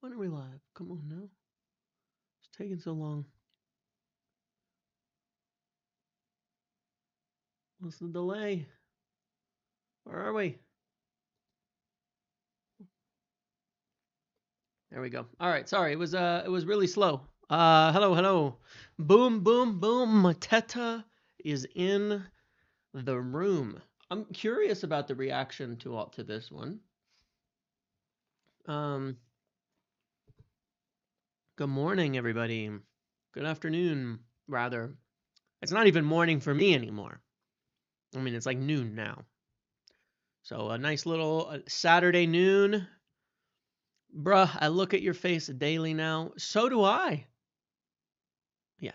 When are we live? Come on now. It's taking so long. What's the delay? Where are we? There we go. All right, sorry. It was really slow. Hello. Boom, boom, boom. Mateta is in the room. I'm curious about the reaction to this one. Good morning, everybody. Good afternoon, rather. It's not even morning for me anymore. I mean, it's like noon now. So a nice little Saturday noon. Bruh, I look at your face daily now. So do I. Yeah.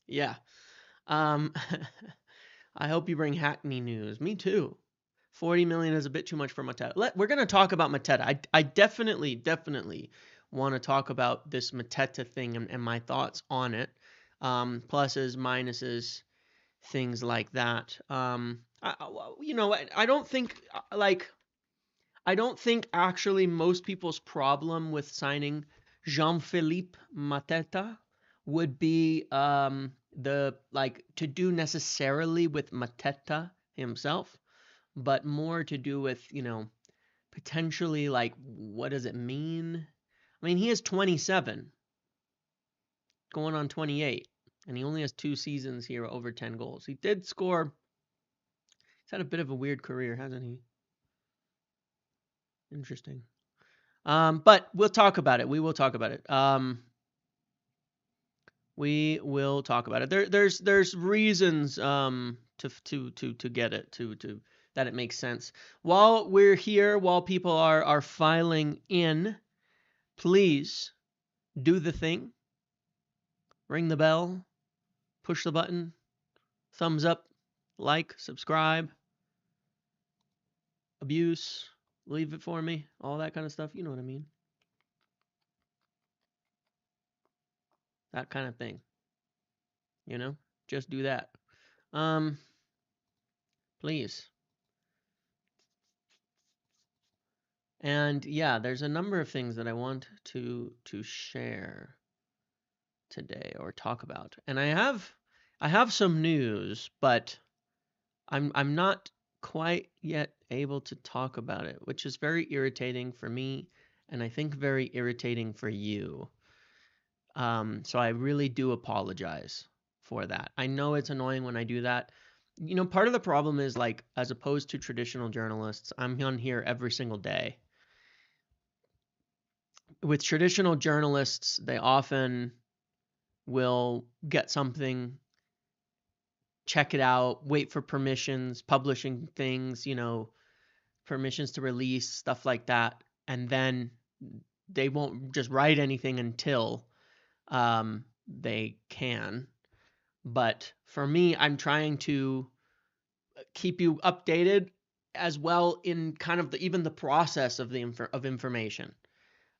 Yeah. Um, I hope you bring Hackney news. Me too. 40 million is a bit too much for Mateta. We're going to talk about Mateta. I definitely want to talk about this Mateta thing and my thoughts on it. Pluses, minuses, things like that. I don't think I don't think actually most people's problem with signing Jean-Philippe Mateta would be the to do necessarily with Mateta himself, but more to do with, potentially what does it mean? I mean, he is 27, going on 28, and he only has 2 seasons here over 10 goals. He did score. He's had a bit of a weird career, hasn't he? Interesting. But we'll talk about it. We will talk about it. We will talk about it. There's reasons to get it to that it makes sense. While we're here, while people are filing in, please do the thing. Ring the bell, push the button, thumbs up, like, subscribe, abuse, leave it for me, all that kind of stuff. You know what I mean? That kind of thing. Just do that. Please. And yeah, there's a number of things that I want to share today or talk about. And I have some news, but I'm not quite yet able to talk about it, which is very irritating for me and I think very irritating for you. So I really do apologize for that. I know it's annoying when I do that. Part of the problem is as opposed to traditional journalists, I'm on here every single day. With traditional journalists, they often will get something, check it out, wait for permissions, publishing things, permissions to release, stuff like that. And then they won't just write anything until they can. But for me, I'm trying to keep you updated as well in kind of even the process of of information,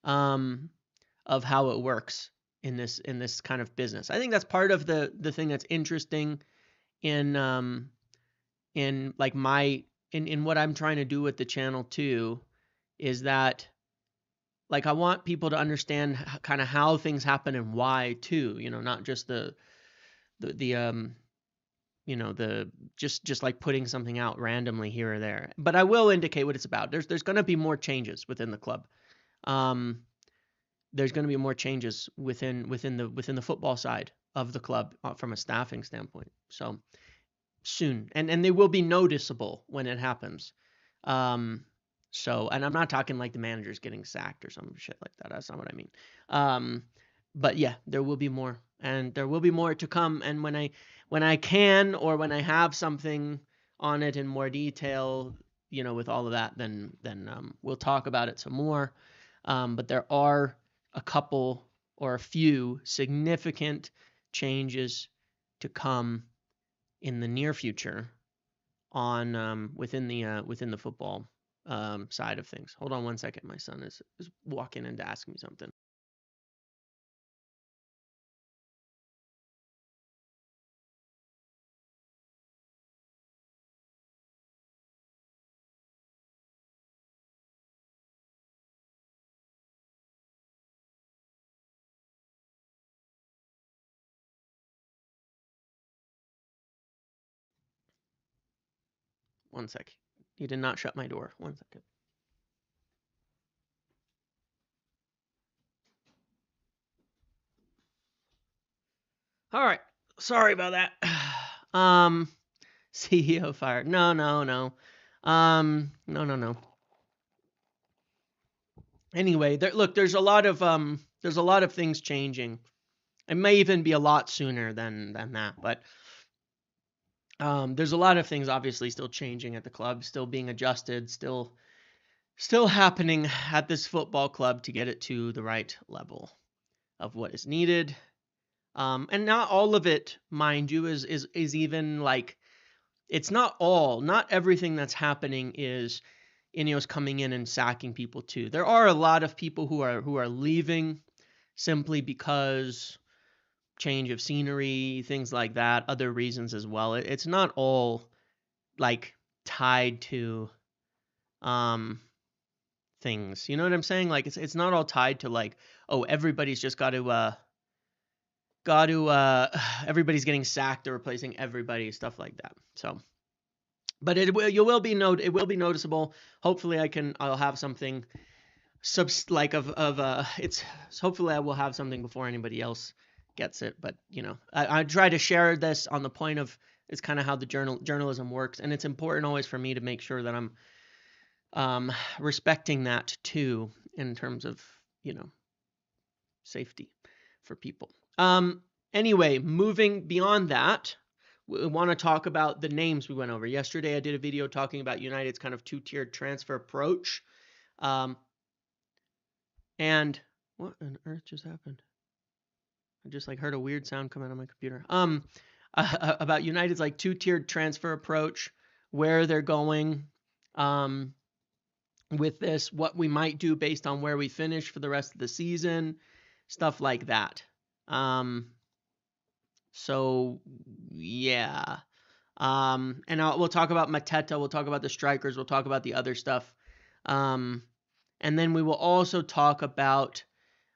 of how it works in this kind of business. I think that's part of the thing that's interesting in in what I'm trying to do with the channel too, is that I want people to understand kind of how things happen and why too, not just the just like putting something out randomly here or there. But I will indicate what it's about. There's going to be more changes within the club. There's going to be more changes within the football side of the club from a staffing standpoint. So soon, and they will be noticeable when it happens. And I'm not talking like the manager's getting sacked or some shit like that. That's not what I mean. But yeah, there will be more, and there will be more to come. And when I can, or when I have something on it in more detail, with all of that, then we'll talk about it some more. But there are a couple or a few significant changes to come in the near future on within the football side of things. Hold on one second. My son is walking in to ask me something. One sec. You did not shut my door. 1 second. All right. Sorry about that. CEO fired. No. No. Anyway, there's a lot of things changing. It may even be a lot sooner than that, but there's a lot of things obviously still changing at the club, still being adjusted, still happening at this football club to get it to the right level of what is needed. And not all of it, mind you, is even like, it's not everything that's happening is Ineos coming in and sacking people too. There are a lot of people who are leaving simply because change of scenery, things like that, other reasons as well. It's not all like tied to things. You know what I'm saying? Like it's not all tied to like, oh, everybody's just got to everybody's getting sacked or replacing everybody, stuff like that. So, but it will be noticeable. Hopefully I'll have something hopefully I will have something before anybody else gets it. But I try to share this on the point of, it's kind of how the journalism works, and it's important always for me to make sure that I'm respecting that too, in terms of safety for people. Anyway, moving beyond that, we want to talk about the names we went over. Yesterday I did a video talking about United's kind of two-tiered transfer approach. And what on earth just happened? I just heard a weird sound come out of my computer. About United's two-tiered transfer approach, where they're going with this, what we might do based on where we finish for the rest of the season, stuff like that. So yeah. And we'll talk about Mateta, we'll talk about the strikers, we'll talk about the other stuff. And then we will also talk about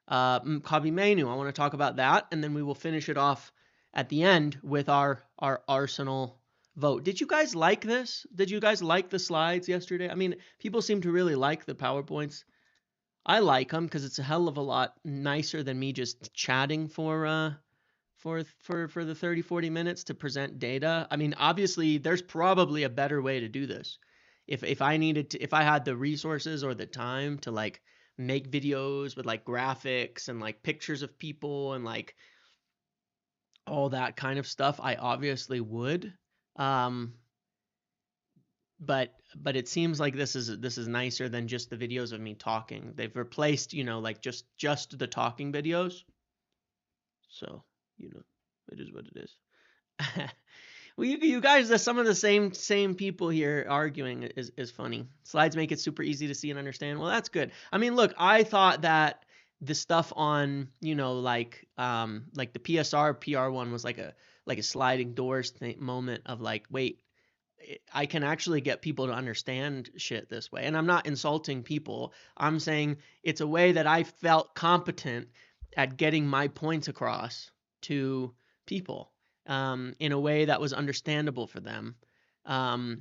Mainoo. I want to talk about that, and then we will finish it off at the end with our Arsenal vote. Did you guys like this? Did you guys like the slides yesterday? I mean, people seem to really like the PowerPoints. I like them because it's a hell of a lot nicer than me just chatting for the 30-40 minutes to present data. I mean, obviously there's probably a better way to do this. If I had the resources or the time to make videos with graphics and pictures of people and all that kind of stuff, I obviously would. But it seems like this is nicer than just the videos of me talking. They've replaced, just the talking videos. So, it is what it is. Well, you guys, some of the same people here arguing is funny. Slides make it super easy to see and understand. Well, that's good. I mean, look, I thought that the stuff on, the PSR PR one was like a sliding doors moment of wait, I can actually get people to understand shit this way. And I'm not insulting people. I'm saying it's a way that I felt competent at getting my points across to people. In a way that was understandable for them,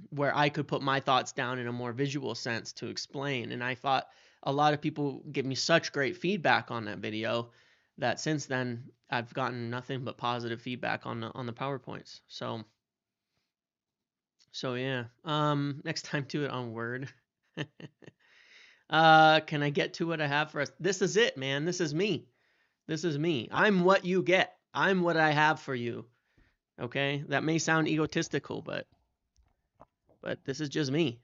where I could put my thoughts down in a more visual sense to explain. And I thought a lot of people give me such great feedback on that video that since then I've gotten nothing but positive feedback on the PowerPoints. So yeah. Next time do it on Word. Can I get to what I have for us? This is it, man. This is me. I'm what you get. I'm what I have for you. Okay, that may sound egotistical, but this is just me.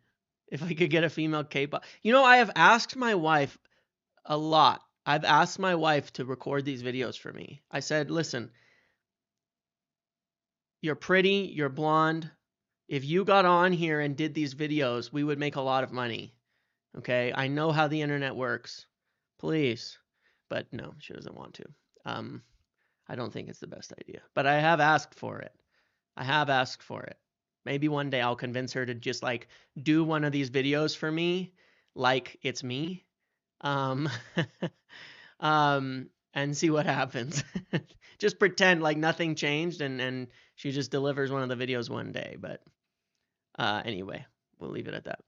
If I could get a female K-pop, I have asked my wife a lot. I've asked my wife to record these videos for me. I said, listen, you're pretty, you're blonde. If you got on here and did these videos, we would make a lot of money. Okay, I know how the internet works. Please. But no, she doesn't want to. I don't think it's the best idea, but I have asked for it. Maybe one day I'll convince her to just do one of these videos for me, like it's me, and see what happens. Just pretend like nothing changed, and she just delivers one of the videos one day. But anyway, we'll leave it at that.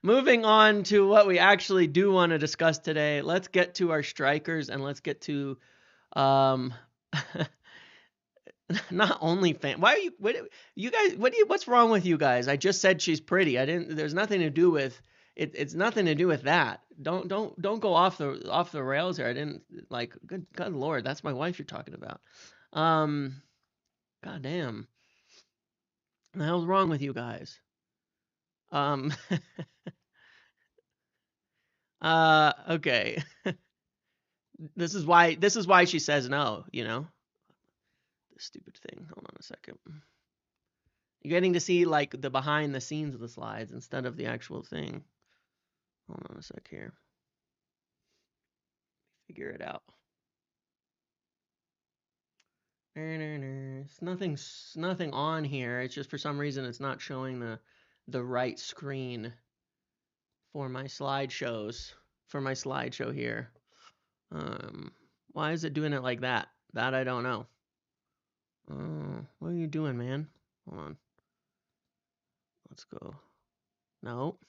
Moving on to what we actually do want to discuss today. Let's get to our strikers and let's get to um not only fan. Why are you you guys what's wrong with you guys? I just said she's pretty. I didn't there's nothing to do with it, it's nothing to do with that. Don't go off the rails here. I didn't like good lord, that's my wife you're talking about. God damn. What the hell's wrong with you guys? Um okay. This is why she says no, you know? This stupid thing. Hold on a second. You're getting to see like the behind the scenes of the slides instead of the actual thing. Hold on a sec here. Figure it out. It's nothing on here. It's just for some reason it's not showing the right screen for my slideshows. For my slideshow here. Why is it doing it like that? That I don't know. What are you doing, man? Hold on. Let's go. No.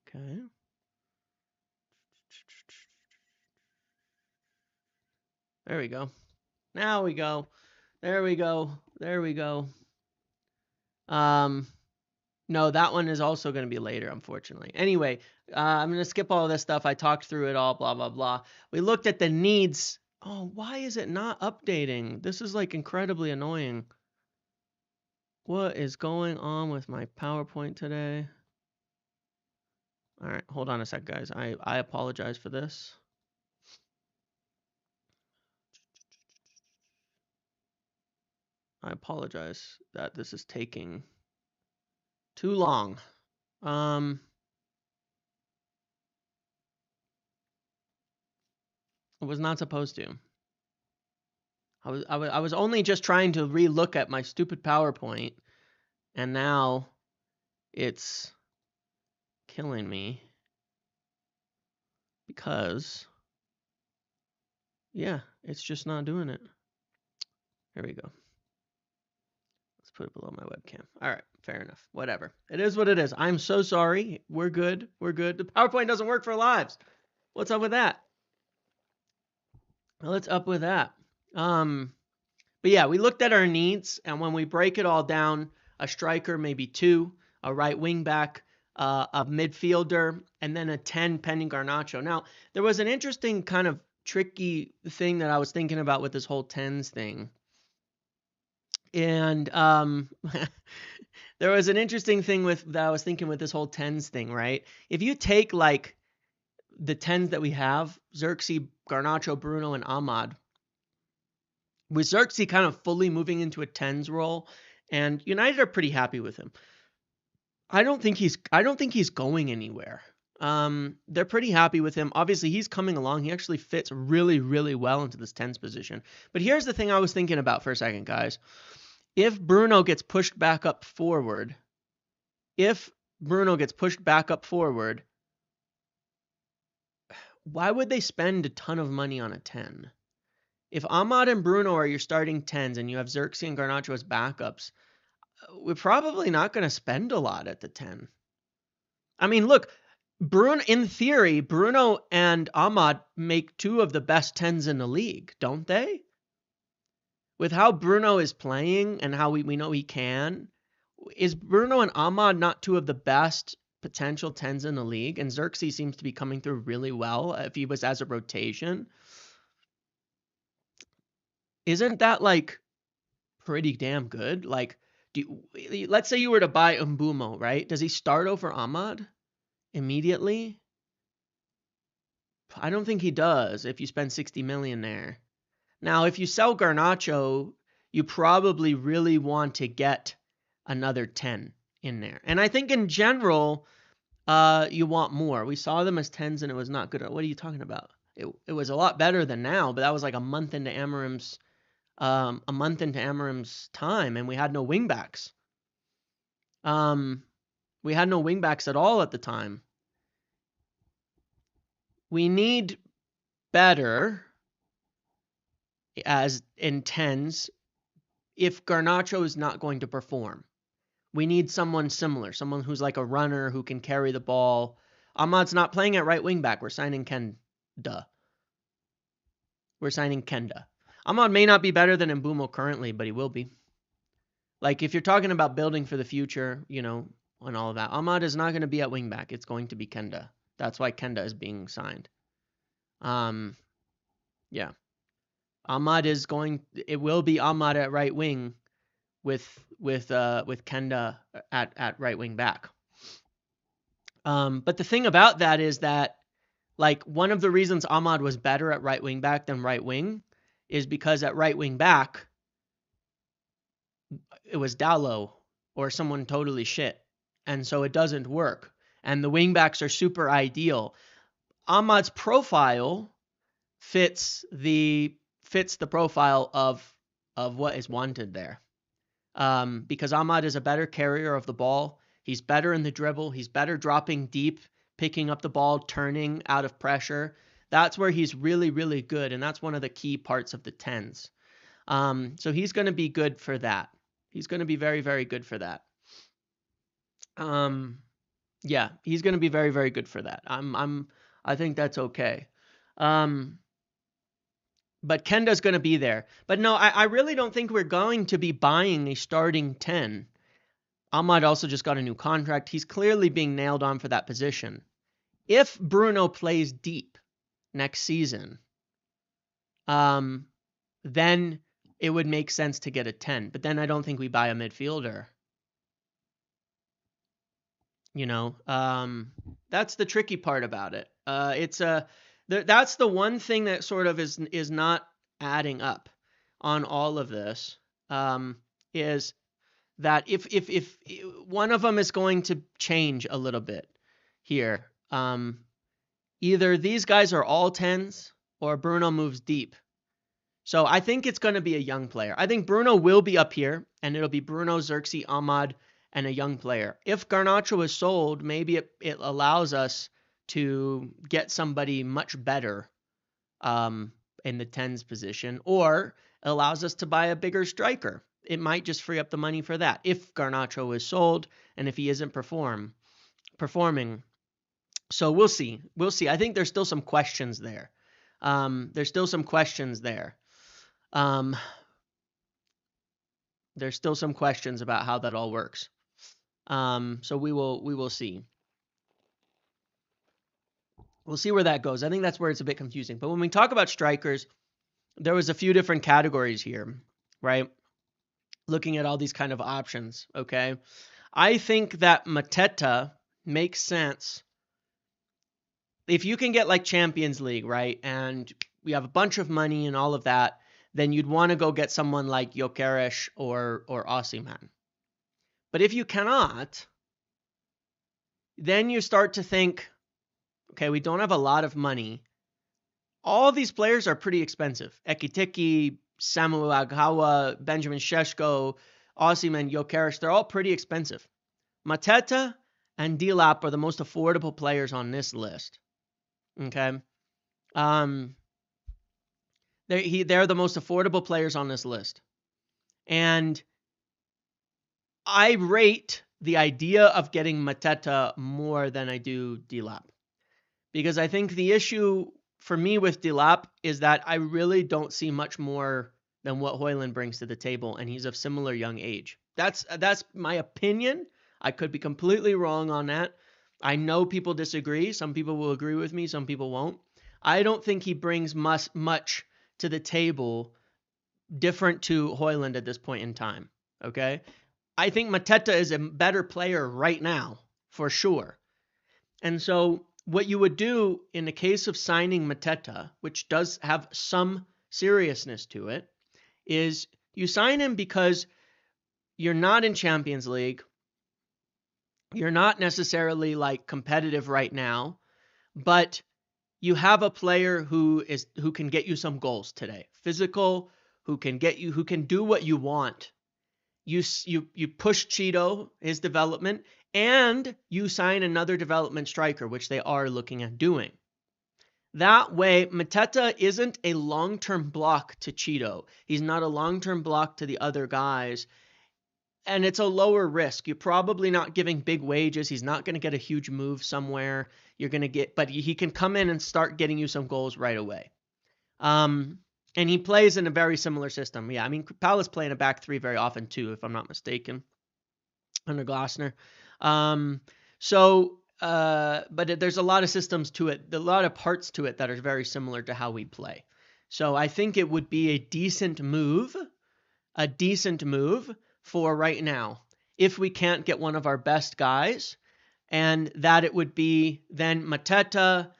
Okay. There we go. Now we go. There we go. There we go. No, that one is also going to be later, unfortunately. Anyway, I'm going to skip all this stuff. I talked through it all, blah, blah, blah. We looked at the needs. Oh, why is it not updating? This is like incredibly annoying. What is going on with my PowerPoint today? All right, hold on a sec, guys. I apologize for this. I apologize that this is taking too long. It was not supposed to. I was only just trying to re-look at my stupid PowerPoint, and now it's killing me because, yeah, it's just not doing it. Here we go. Let's put it below my webcam. All right, fair enough. Whatever. It is what it is. I'm so sorry. We're good. We're good. The PowerPoint doesn't work for lives. What's up with that? What's up with that? But yeah, we looked at our needs, and when we break it all down, a striker, maybe two, a right wing back, a midfielder, and then a 10 pending Garnacho. Now, there was an interesting kind of tricky thing that I was thinking about with this whole 10s thing. And there was an interesting thing that I was thinking with this whole 10s thing, right? If you take like the 10s that we have, Xerxes, Garnacho, Bruno, and Ahmad, with Xerxes kind of fully moving into a 10s role, and United are pretty happy with him. I don't think he's going anywhere. They're pretty happy with him. Obviously, he's coming along. He actually fits really, really well into this 10s position. But here's the thing I was thinking about for a second, guys. If Bruno gets pushed back up forward, why would they spend a ton of money on a 10? If Ahmad and Bruno are your starting 10s and you have Xerxes and Garnacho as backups, we're probably not going to spend a lot at the 10. I mean, look, in theory, Bruno and Ahmad make two of the best 10s in the league, don't they? With how Bruno is playing and how we know he can, is Bruno and Ahmad not two of the best potential 10s in the league? And Xerxes seems to be coming through really well if he was as a rotation. Isn't that like pretty damn good? Like, let's say you were to buy Mbumo, right? Does he start over Ahmad immediately? I don't think he does if you spend 60 million there. Now, if you sell Garnacho, you probably really want to get another 10 in there. And I think in general, you want more. We saw them as 10s and it was not good. What are you talking about? It was a lot better than now, but that was like a month into Amorim's time, and we had no wingbacks. We had no wingbacks at all at the time. We need better as in 10s if Garnacho is not going to perform. We need someone similar, someone who's like a runner who can carry the ball. Ahmad's not playing at right wing back. We're signing Kenda. Ahmad may not be better than Mbumo currently, but he will be. Like, if you're talking about building for the future, you know, and all of that, Ahmad is not going to be at wing back. It's going to be Kenda. That's why Kenda is being signed. Yeah. Ahmad is going. It will be Ahmad at right wing, with Kenda at right wing back. But the thing about that is that, like, one of the reasons Ahmad was better at right wing back than right wing is because at right wing back it was Dallo or someone totally shit, and so it doesn't work. And the wing backs are super ideal. Ahmad's profile fits the profile of what is wanted there. Because Ahmad is a better carrier of the ball. He's better in the dribble. He's better dropping deep, picking up the ball, turning out of pressure. That's where he's really, really good, and that's one of the key parts of the 10s. So he's going to be good for that. He's going to be very, very good for that. Yeah, he's going to be very, very good for that. I think that's okay. But Kenda's going to be there. But no, I really don't think we're going to be buying a starting 10. Ahmad also just got a new contract. He's clearly being nailed on for that position. If Bruno plays deep next season, then it would make sense to get a 10. But then I don't think we buy a midfielder. You know, that's the tricky part about it. That's the one thing that sort of is not adding up on all of this. Is that if one of them is going to change a little bit here, either these guys are all 10s or Bruno moves deep. So I think it's going to be a young player. I think Bruno will be up here, and it'll be Bruno, Xerxes, Ahmad, and a young player. If Garnacho is sold, maybe it allows us to get somebody much better in the 10s position, or allows us to buy a bigger striker. It might just free up the money for that if Garnacho is sold and if he isn't performing. So we'll see. I think there's still some questions there. There's still some questions about how that all works. So we will see. We'll see where that goes. I think that's where it's a bit confusing. But when we talk about strikers, there was a few different categories here, right? Looking at all these kind of options, okay? I think that Mateta makes sense. If you can get like Champions League, right, and we have a bunch of money and all of that, then you'd want to go get someone like Gyökeres or Osimhen. But if you cannot, then you start to think, okay, we don't have a lot of money. All these players are pretty expensive. Ekitike, Samuel Agawa, Benjamin Šeško, Osimhen, Gyökeres, they're all pretty expensive. Mateta and Dilap are the most affordable players on this list. Okay? They're the most affordable players on this list. And I rate the idea of getting Mateta more than I do Dilap. Because I think the issue for me with Dilap is that I really don't see much more than what Højlund brings to the table, and he's of similar young age. That's my opinion. I could be completely wrong on that. I know people disagree. Some people will agree with me. Some people won't. I don't think he brings much to the table different to Højlund at this point in time. Okay? I think Mateta is a better player right now, for sure. And so what you would do in the case of signing Mateta, which does have some seriousness to it, is you sign him because you're not in Champions League. You're not necessarily like competitive right now, but you have a player who can get you some goals today. Physical, who can do what you want. You push Cheeto, his development, and you sign another development striker, which they are looking at doing. That way, Mateta isn't a long-term block to Cheeto. He's not a long-term block to the other guys. And it's a lower risk. You're probably not giving big wages. He's not going to get a huge move somewhere. You're going to get, but he can come in and start getting you some goals right away. And he plays in a very similar system. Yeah, I mean, Palace play in a back three very often too, if I'm not mistaken, under Glasner. But there's a lot of systems to it, a lot of parts to it that are very similar to how we play. So I think it would be a decent move for right now if we can't get one of our best guys, and that it would be then Mateta,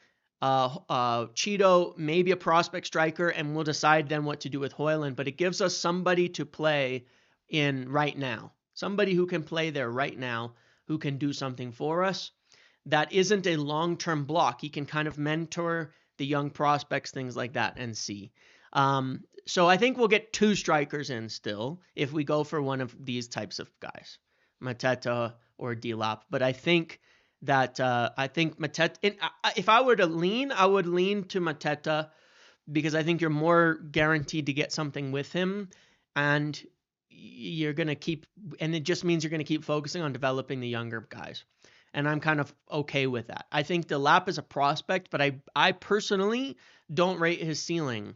Cheeto, maybe a prospect striker, and we'll decide then what to do with Højlund. But it gives us somebody to play in right now, somebody who can play there right now, who can do something for us. That isn't a long-term block. He can kind of mentor the young prospects, things like that, and see. So I think we'll get 2 strikers in still if we go for one of these types of guys, Mateta or Delap. But I think that Mateta. If I were to lean, I would lean to Mateta because I think you're more guaranteed to get something with him, and you're gonna keep. And it just means you're gonna keep focusing on developing the younger guys. And I'm kind of okay with that. I think Delap is a prospect, but I personally don't rate his ceiling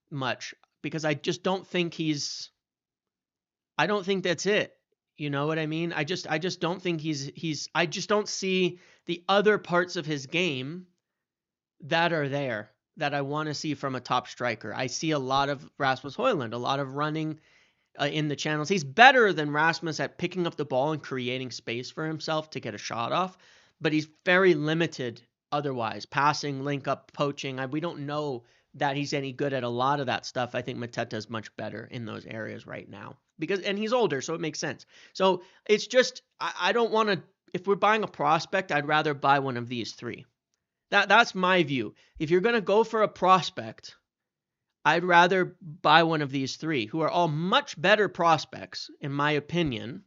much because I just don't think I don't think that's it. You know what I mean? I just don't think I just don't see the other parts of his game that are there that I want to see from a top striker. I see a lot of Rasmus Højlund, a lot of running in the channels. He's better than Rasmus at picking up the ball and creating space for himself to get a shot off, but he's very limited otherwise. Passing, link up, poaching. We don't know that he's any good at a lot of that stuff. I think Mateta is much better in those areas right now and he's older, so it makes sense. So it's just, I don't want to, if we're buying a prospect, I'd rather buy one of these 3. That's my view. If you're going to go for a prospect, I'd rather buy one of these 3, who are all much better prospects, in my opinion,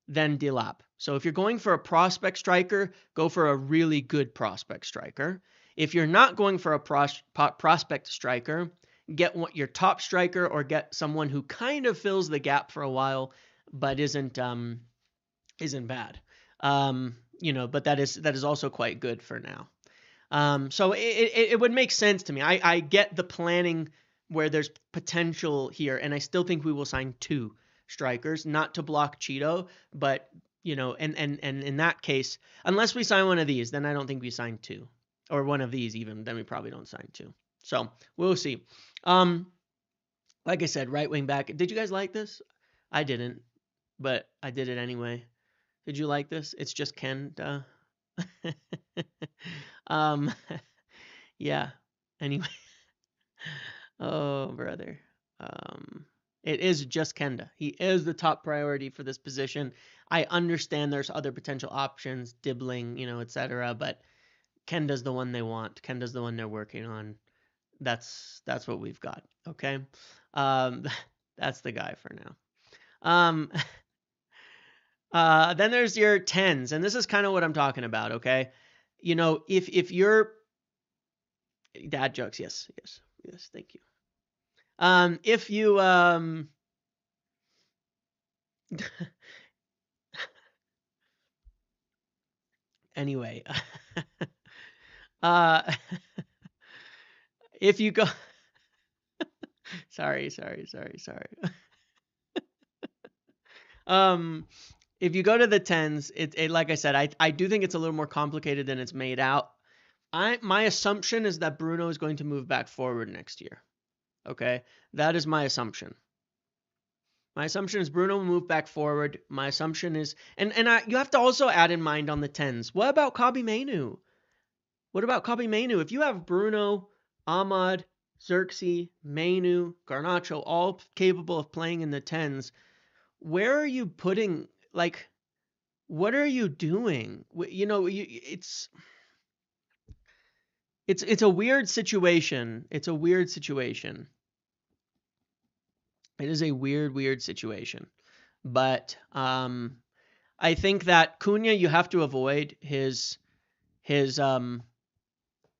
than Delap. So if you're going for a prospect striker, go for a really good prospect striker. If you're not going for a prospect striker, get your top striker or get someone who kind of fills the gap for a while, but isn't bad. But that is also quite good for now. So it would make sense to me. I get the planning where there's potential here, and I still think we will sign 2 strikers, not to block Cheeto, but and in that case, unless we sign one of these, then I don't think we sign 2, or one of these even, then we probably don't sign 2. So we'll see. Like I said, right wing back. Did you guys like this? I didn't, but I did it anyway. Did you like this? It's just Ken. Yeah. Anyway. Oh, brother. It is just Kenda. He is the top priority for this position. I understand there's other potential options, Dibbling, etc. But Kenda's the one they want. Kenda's the one they're working on. That's what we've got. Okay. That's the guy for now. Then there's your 10s, and this is kind of what I'm talking about. Okay. If you're dad jokes, yes, thank you. If you anyway, if you go sorry. If you go to the 10s, it like I said, I do think it's a little more complicated than it's made out. My assumption is that Bruno is going to move back forward next year. Okay, that is my assumption. My assumption is Bruno will move back forward. My assumption is, you have to also add in mind on the 10s. What about Kobbie Mainoo? If you have Bruno, Ahmad, Xerxes, Mainoo, Garnacho, all capable of playing in the 10s, where are you putting, what are you doing? It's a weird situation. It's a weird situation. It is a weird situation. But I think that Cunha, you have to avoid his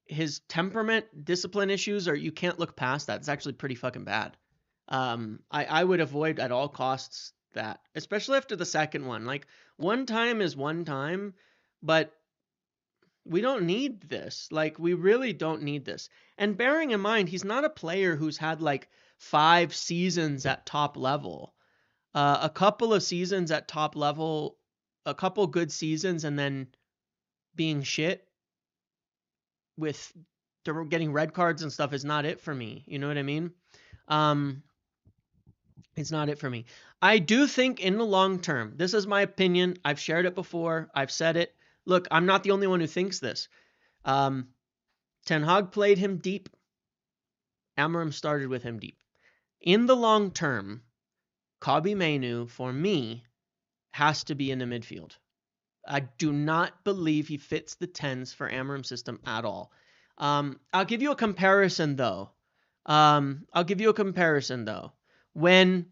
his temperament, discipline issues, or you can't look past that. It's actually pretty fucking bad. I would avoid at all costs that, especially after the second one. Like, one time is one time, but we don't need this. Like, we really don't need this. And bearing in mind, he's not a player who's had like 5 seasons at top level. A couple of seasons at top level, a couple good seasons, and then being shit with getting red cards and stuff is not it for me. You know what I mean? It's not it for me. I do think in the long term, this is my opinion. I've shared it before. I've said it. Look, I'm not the only one who thinks this. Ten Hag played him deep. Amorim started with him deep. In the long term, Kobbie Mainoo, for me, has to be in the midfield. I do not believe he fits the 10s for Amorim's system at all. I'll give you a comparison, though. When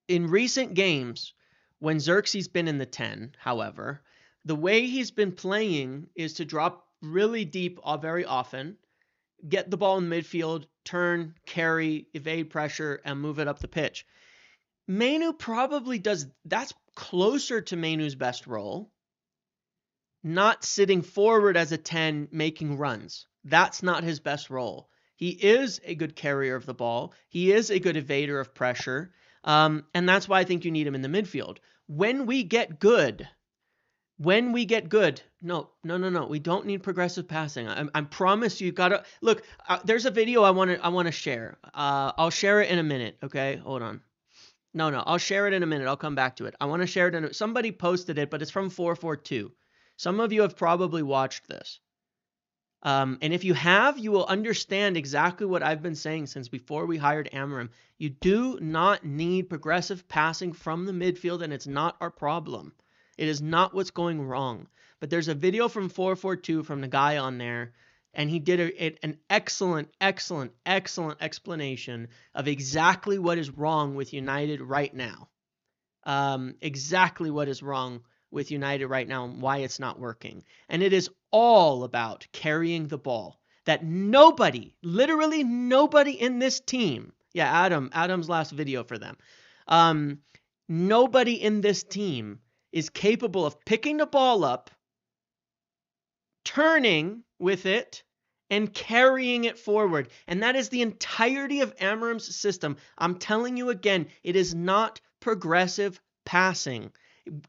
in recent games, when Xerxes been in the 10, however, the way he's been playing is to drop really deep very often, get the ball in midfield, turn, carry, evade pressure, and move it up the pitch. Mainoo probably does. That's closer to Mainoo's best role. Not sitting forward as a 10 making runs. That's not his best role. He is a good carrier of the ball. He is a good evader of pressure. And that's why I think you need him in the midfield. When we get good, no, we don't need progressive passing. I promise you gotta look. There's a video I want to share. I'll share it in a minute. Okay, hold on. No, I'll share it in a minute. I'll come back to it. I want to share it somebody posted it, but it's from 442. Some of you have probably watched this. And if you have, you will understand exactly what I've been saying since before we hired Amorim. You do not need progressive passing from the midfield, and it's not our problem. It is not what's going wrong. But there's a video from 442 from the guy on there, and he did an excellent explanation of exactly what is wrong with United right now. Exactly what is wrong with United right now and why it's not working. And it is all about carrying the ball. That nobody, literally nobody in this team, Adam's last video for them, nobody in this team is capable of picking the ball up, turning with it, and carrying it forward. And that is the entirety of Amorim's system. I'm telling you again, it is not progressive passing.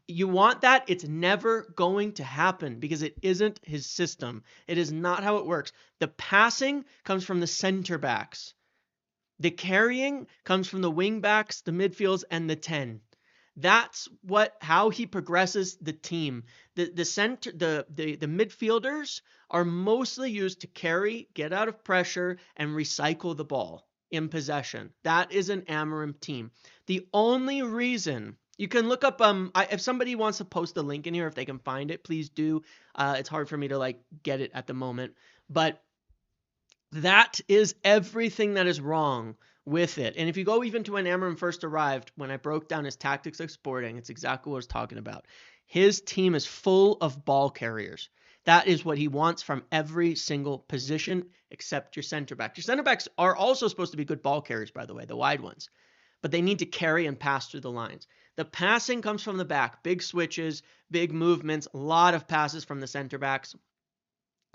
You want that? It's never going to happen because it isn't his system. It is not how it works. The passing comes from the center backs. The carrying comes from the wing backs, the midfields, and the 10. That's how he progresses the team. The midfielders are mostly used to carry, get out of pressure, and recycle the ball in possession. That is an Amorim team. The only reason you can look up, if somebody wants to post a link in here, if they can find it, please do. It's hard for me to get it at the moment, but that is everything that is wrong with it. And if you go even to when Amorim first arrived, when I broke down his tactics of Sporting, it's exactly what I was talking about. His team is full of ball carriers. That is what he wants from every single position except your center back. Your center backs are also supposed to be good ball carriers, by the way, the wide ones, but they need to carry and pass through the lines. The passing comes from the back, big switches, big movements, a lot of passes from the center backs.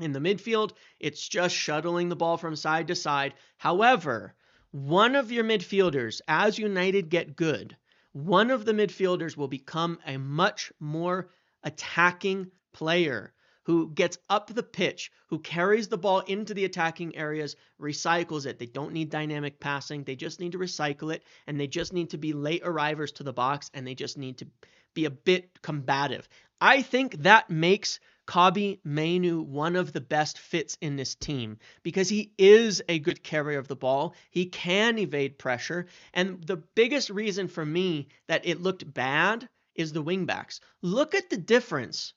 In the midfield, it's just shuttling the ball from side to side. However, one of your midfielders, as United get good, one of the midfielders will become a much more attacking player who gets up the pitch, who carries the ball into the attacking areas, recycles it. They don't need dynamic passing. They just need to recycle it, and they just need to be late arrivers to the box, and they just need to be a bit combative. I think that makes Kobbie Mainoo one of the best fits in this team because he is a good carrier of the ball. He can evade pressure. And the biggest reason for me that it looked bad is the wingbacks. Look at the difference.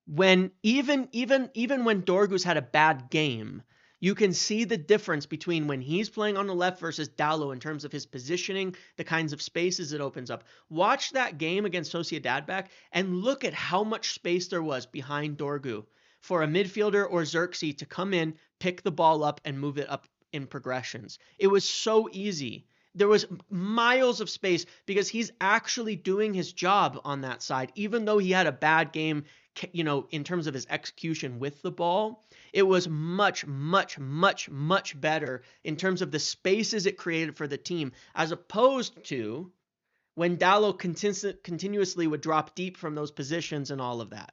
When even when Dorgu's had a bad game, You can see the difference between when he's playing on the left versus Dalot in terms of his positioning, the kinds of spaces it opens up. Watch that game against Sociedad back and look at how much space there was behind Dorgu for a midfielder or Xerxes to come in, pick the ball up, and move it up in progressions. It was so easy. There was miles of space because he's actually doing his job on that side, even though he had a bad game, in terms of his execution with the ball. It was much, much, much, much better in terms of the spaces it created for the team, as opposed to when Dalot continuously would drop deep from those positions and all of that.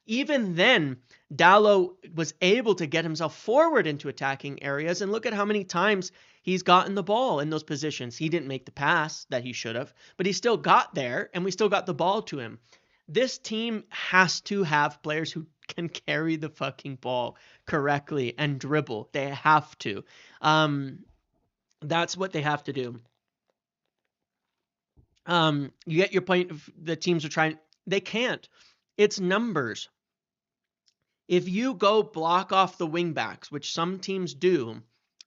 Even then, Dalot was able to get himself forward into attacking areas, and look at how many times he's gotten the ball in those positions. He didn't make the pass that he should have, but he still got there, and we still got the ball to him. This team has to have players who can carry the fucking ball correctly and dribble. They have to. That's what they have to do. You get your point. The teams are trying. They can't. It's numbers. If you go block off the wing backs, which some teams do,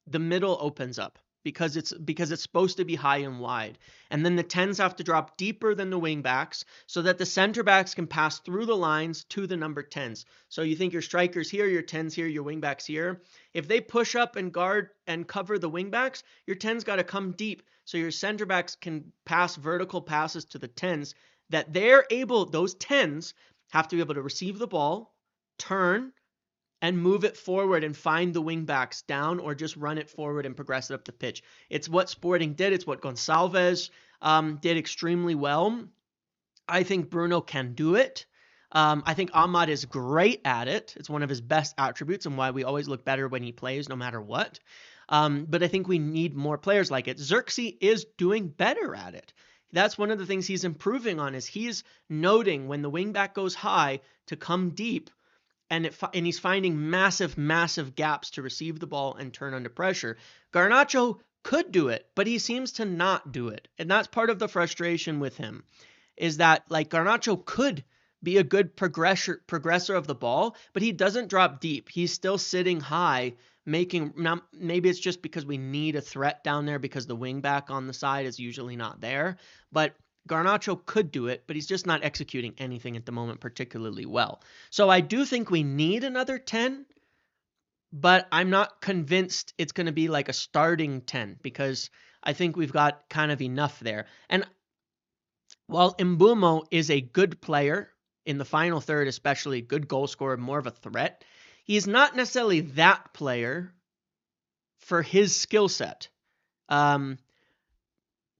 the middle opens up because it's supposed to be high and wide. And then the 10s have to drop deeper than the wing backs so that the center backs can pass through the lines to the number 10s. So you think your strikers here, your 10s here, your wing backs here. If they push up and guard and cover the wing backs, your 10s got to come deep so your center backs can pass vertical passes to the 10s that those 10s have to be able to receive the ball, turn, and move it forward and find the wing backs down, or just run it forward and progress it up the pitch. It's what Sporting did. It's what Gonçalves did extremely well. I think Bruno can do it. I think Ahmad is great at it. It's one of his best attributes and why we always look better when he plays no matter what. But I think we need more players like it. Xerxes is doing better at it. That's one of the things he's improving on, is he's noting when the wing back goes high to come deep, and he's finding massive, massive gaps to receive the ball and turn under pressure. Garnacho could do it, but he seems to not do it. And that's part of the frustration with him, is that Garnacho could be a good progressor of the ball, but he doesn't drop deep. He's still sitting high, maybe it's just because we need a threat down there because the wing back on the side is usually not there. But Garnacho could do it, but he's just not executing anything at the moment particularly well. So I do think we need another 10, but I'm not convinced it's going to be like a starting 10, because I think we've got kind of enough there. And while Mbeumo is a good player, in the final third especially, good goal scorer, more of a threat, he's not necessarily that player for his skill set.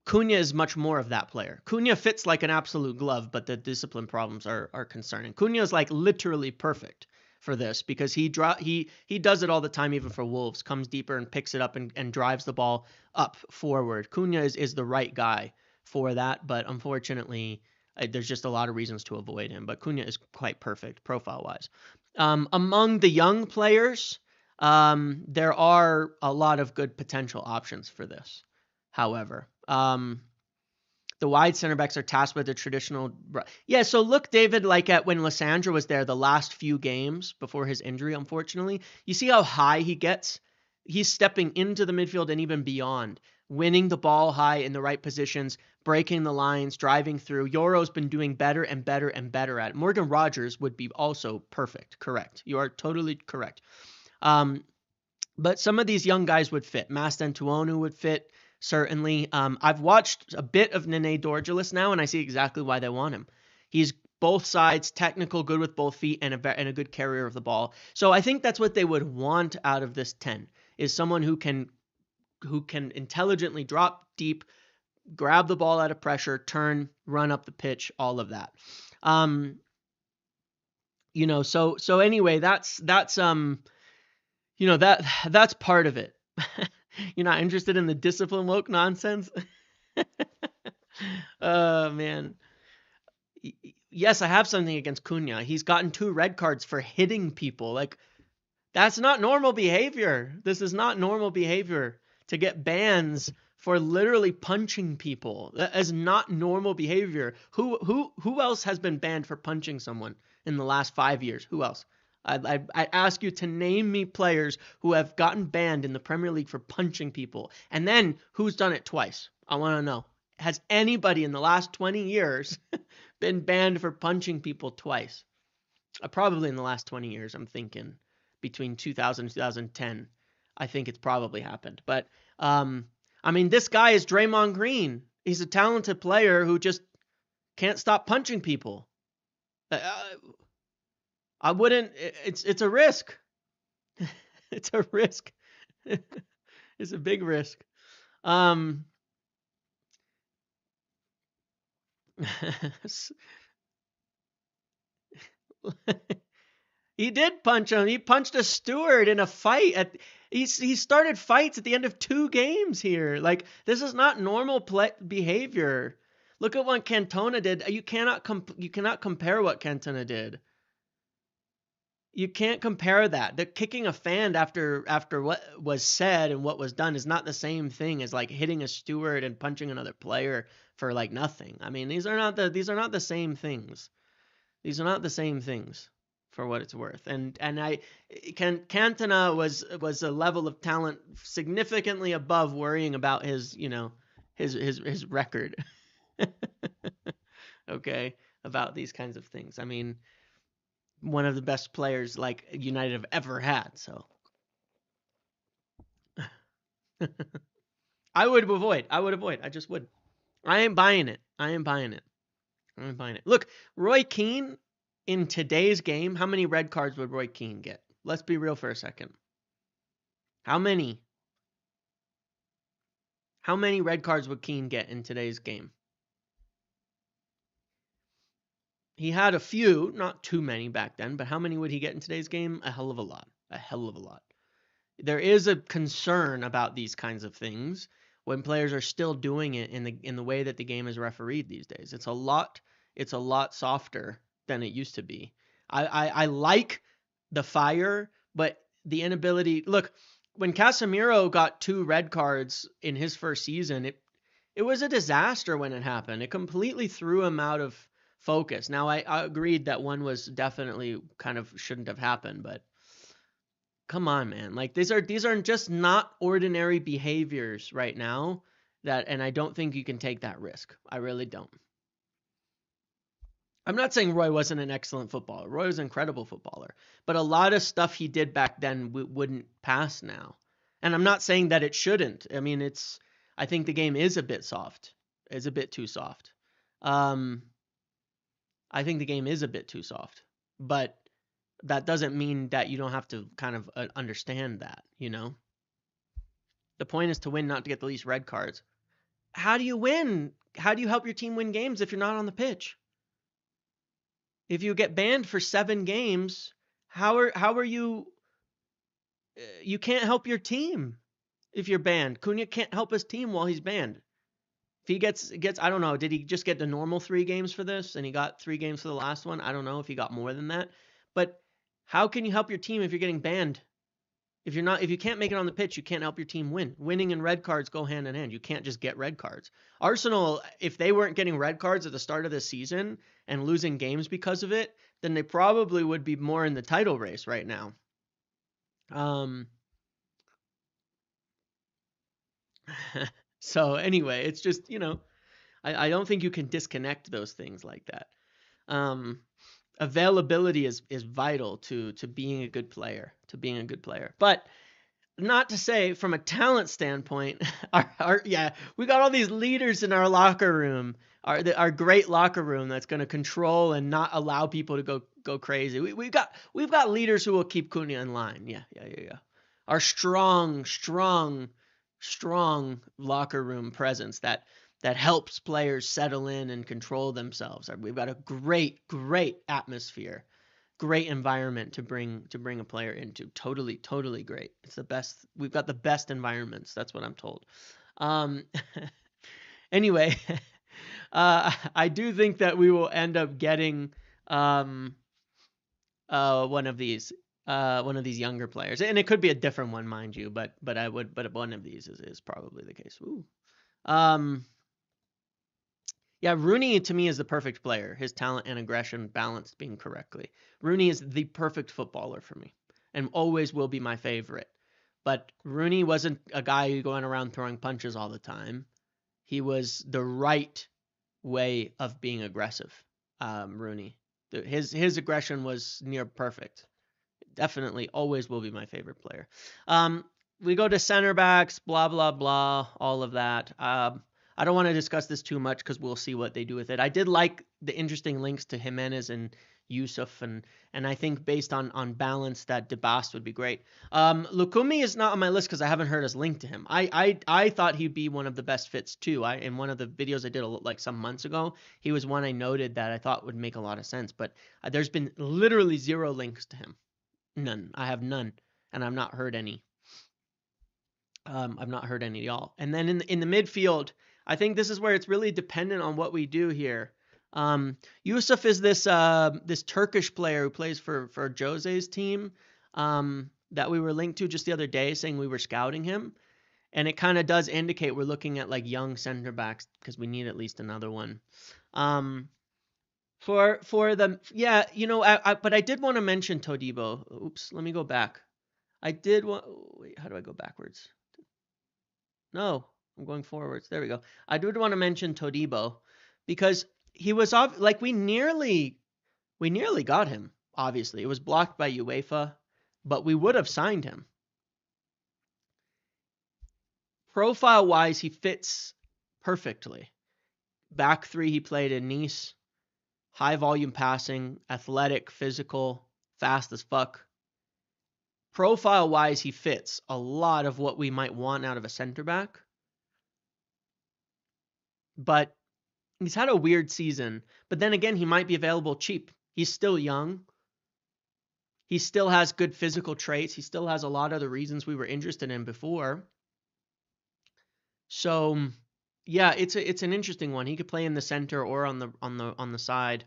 Cunha is much more of that player. Cunha fits like an absolute glove, but the discipline problems are concerning. Cunha is like literally perfect for this, because he does it all the time, even for Wolves. Comes deeper and picks it up and drives the ball up forward. Cunha is the right guy for that, but unfortunately, there's just a lot of reasons to avoid him. But Cunha is quite perfect profile-wise. Among the young players, there are a lot of good potential options for this. However, the wide center backs are tasked with the traditional. Yeah, so look, David, like at when Lissandra was there the last few games before his injury, unfortunately, you see how high he gets? He's stepping into the midfield and even beyond, winning the ball high in the right positions, breaking the lines, driving through. Yoro's been doing better and better and better at it. Morgan Rogers would be also perfect. Correct. You are totally correct. But some of these young guys would fit. Mastantuono would fit. Certainly. I've watched a bit of Nene Dorgelis now, and I see exactly why they want him. He's both sides, technical, good with both feet, and a good carrier of the ball. So I think that's what they would want out of this 10, is someone who can intelligently drop deep, grab the ball out of pressure, turn, run up the pitch, all of that. So anyway, that's part of it. You're not interested in the discipline woke nonsense? Oh, man. Yes, I have something against Cunha. He's gotten 2 red cards for hitting people. That's not normal behavior. This is not normal behavior. To get bans for literally punching people. That is not normal behavior. Who else has been banned for punching someone in the last 5 years? Who else? I ask you to name me players who have gotten banned in the Premier League for punching people, and then who's done it twice. I want to know. Has anybody in the last 20 years been banned for punching people twice? Probably in the last 20 years, I'm thinking between 2000 and 2010. I think it's probably happened. But, I mean, this guy is Draymond Green. He's a talented player who just can't stop punching people. I wouldn't, it's a risk. It's a risk. It's a big risk. He did punch him. He punched a steward in a fight. He started fights at the end of 2 games here. Like, this is not normal behavior. Look at what Cantona did. You cannot compare what Cantona did. You can't compare that. The kicking a fan after what was said and what was done is not the same thing as like hitting a steward and punching another player for like nothing. I mean, these are not the same things. These are not the same things for what it's worth. And Cantona was a level of talent significantly above worrying about his record. Okay, about these kinds of things. I mean, one of the best players like United have ever had. So I would avoid. I just would. I ain't buying it. Look, Roy Keane in today's game, how many red cards would Roy Keane get? Let's be real for a second. How many? How many red cards would Keane get in today's game? He had a few, not too many back then, but how many would he get in today's game? A hell of a lot. There is a concern about these kinds of things when players are still doing it in the way that the game is refereed these days. It's a lot softer than it used to be. I like the fire, but the inability. Look, when Casemiro got 2 red cards in his first season, it was a disaster when it happened. It completely threw him out of focus. Now I agreed that one was definitely kind of shouldn't have happened, but come on, man. Like these are just not ordinary behaviors right now and I don't think you can take that risk. I really don't. I'm not saying Roy wasn't an excellent footballer. Roy was an incredible footballer, but a lot of stuff he did back then wouldn't pass now. And I'm not saying that it shouldn't. I mean, I think the game is a bit soft. It's a bit too soft. I think the game is a bit too soft, but that doesn't mean that you don't have to kind of understand that, you know? The point is to win, not to get the least red cards. How do you win? How do you help your team win games if you're not on the pitch? If you get banned for 7 games, how are you? You can't help your team if you're banned. Cunha can't help his team while he's banned. If he gets, I don't know, did he just get the normal 3 games for this and he got 3 games for the last one? I don't know if he got more than that. But how can you help your team if you're getting banned? If you can't make it on the pitch, you can't help your team win. Winning and red cards go hand in hand. You can't just get red cards. Arsenal, if they weren't getting red cards at the start of the season and losing games because of it, then they probably would be more in the title race right now. So anyway, it's just, I don't think you can disconnect those things like that. Availability is vital to being a good player, But not to say from a talent standpoint, we got all these leaders in our locker room, our great locker room that's going to control and not allow people to go crazy. We've got leaders who will keep Cunha in line. Yeah. Our strong locker room presence that helps players settle in and control themselves. We've got a great atmosphere, great environment to bring a player into. Totally great. It's the best. We've got the best environments. That's what I'm told. Anyway, I do think that we will end up getting one of these younger players, and it could be a different one, mind you. But one of these is probably the case. Ooh. Yeah, Rooney to me is the perfect player. His talent and aggression balanced being correctly. Rooney is the perfect footballer for me and always will be my favorite. But Rooney wasn't a guy going around throwing punches all the time. He was the right way of being aggressive. Rooney. His aggression was near perfect. Definitely always will be my favorite player. We go to center backs, blah, blah, blah, all of that. I don't want to discuss this too much because we'll see what they do with it. I did like the interesting links to Jimenez and Yusuf, and I think based on balance that DeBast would be great. Lukumi is not on my list because I haven't heard us link to him. I thought he'd be one of the best fits too. In one of the videos I did like some months ago, he was one I noted that I thought would make a lot of sense, but there's been literally zero links to him. None. I have none, and I've not heard any. I've not heard any at all. And then in the midfield, I think this is where it's really dependent on what we do here. Yusuf is this Turkish player who plays for Jose's team that we were linked to just the other day, saying we were scouting him, and it kind of does indicate we're looking at like young center backs because we need at least another one. For the but I did want to mention Todibo. Oops, let me go back. I did want. Wait, how do I go backwards? No, I'm going forwards. There we go. I did want to mention Todibo because he was like we nearly got him. Obviously, it was blocked by UEFA, but we would have signed him. Profile-wise, he fits perfectly. Back three, he played in Nice. High volume passing, athletic, physical, fast as fuck. Profile-wise, he fits a lot of what we might want out of a center back. But he's had a weird season. But then again, he might be available cheap. He's still young. He still has good physical traits. He still has a lot of the reasons we were interested in before. So, yeah, it's an interesting one. He could play in the center or on the side.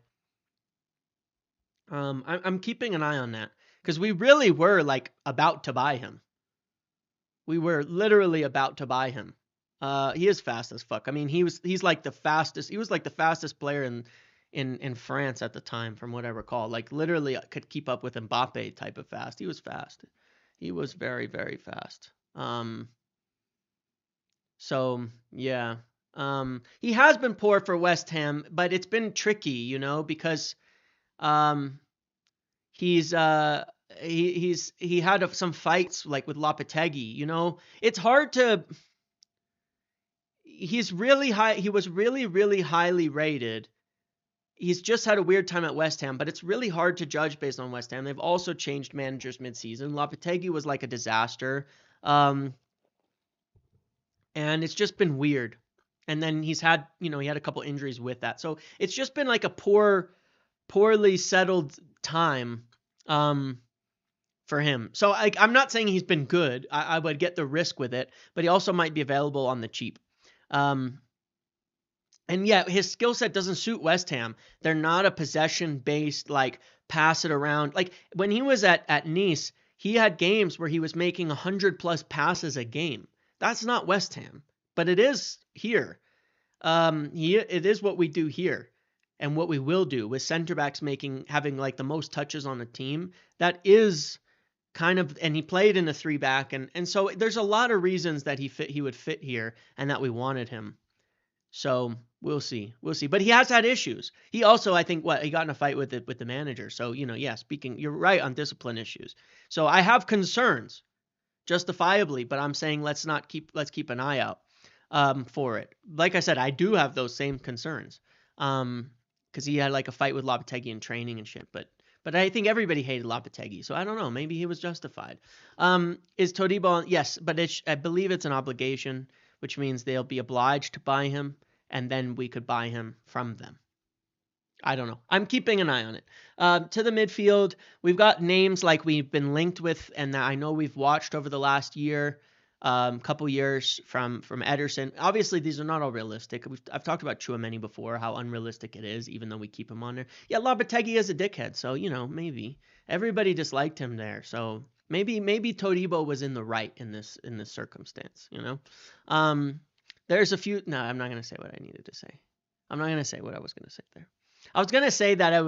I'm keeping an eye on that because we really were like about to buy him. We were literally about to buy him. He is fast as fuck. I mean, he's like the fastest. He was like the fastest player in France at the time, from what I recall. Like literally could keep up with Mbappe type of fast. He was fast. He was very, very fast. So yeah. He has been poor for West Ham, but it's been tricky, because he had some fights like with Lopetegui, it's hard to. He's really high. He was really, really highly rated. He's just had a weird time at West Ham, but it's really hard to judge based on West Ham. They've also changed managers midseason. Lopetegui was like a disaster. And it's just been weird. And then he had a couple injuries with that. So it's just been like a poorly settled time for him. So I'm not saying he's been good. I would get the risk with it, but he also might be available on the cheap. And yeah, his skill set doesn't suit West Ham. They're not a possession-based, like, pass it around. Like, when he was at Nice, he had games where he was making 100-plus passes a game. That's not West Ham, but it is here. It is what we do here and what we will do with center backs having, like, the most touches on the team. That is kind of, and he played in a 3-back, and so there's a lot of reasons that he would fit here and that we wanted him. So we'll see. But he has had issues. He also, I think, he got in a fight with the manager. So you're right on discipline issues. So I have concerns, justifiably, but I'm saying let's keep an eye out for it. Like I said, I do have those same concerns because he had like a fight with Lopetegui in training and shit. But I think everybody hated Lopetegui, so I don't know. Maybe he was justified. Is Todibo? Yes, but I believe it's an obligation, which means they'll be obliged to buy him, and then we could buy him from them. I don't know. I'm keeping an eye on it. To the midfield, we've got names like we've been linked with, and that I know we've watched over the last year, couple years from Ederson. Obviously, these are not all realistic. I've talked about Tchouaméni before, how unrealistic it is, even though we keep him on there. Yeah, Lopetegui is a dickhead, so maybe everybody disliked him there. So maybe Todibo was in the right in this circumstance. There's a few. No, I'm not gonna say what I needed to say. I'm not going to say what I was going to say there. I was going to say that I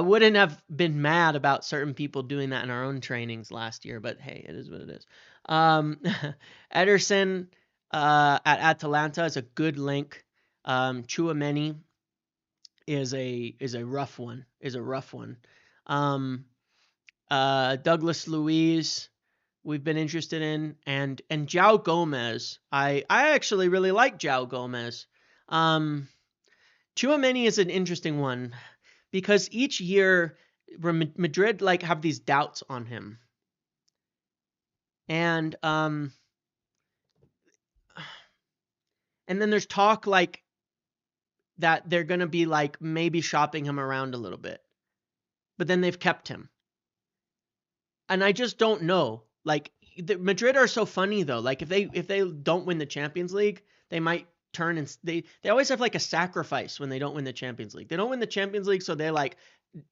wouldn't have been mad about certain people doing that in our own trainings last year, but hey, it is what it is. Ederson at Atalanta is a good link. Tchouaméni is a rough one. Douglas Luiz, we've been interested in, and João Gomez. I actually really like João Gomez. Tchouaméni is an interesting one because each year Madrid like have these doubts on him, and then there's talk like that they're gonna be like maybe shopping him around a little bit, but then they've kept him, and I just don't know. Like Madrid are so funny though. Like if they don't win the Champions League, they might turn and they always have like a sacrifice when they don't win the Champions League. They don't win the Champions League, so they like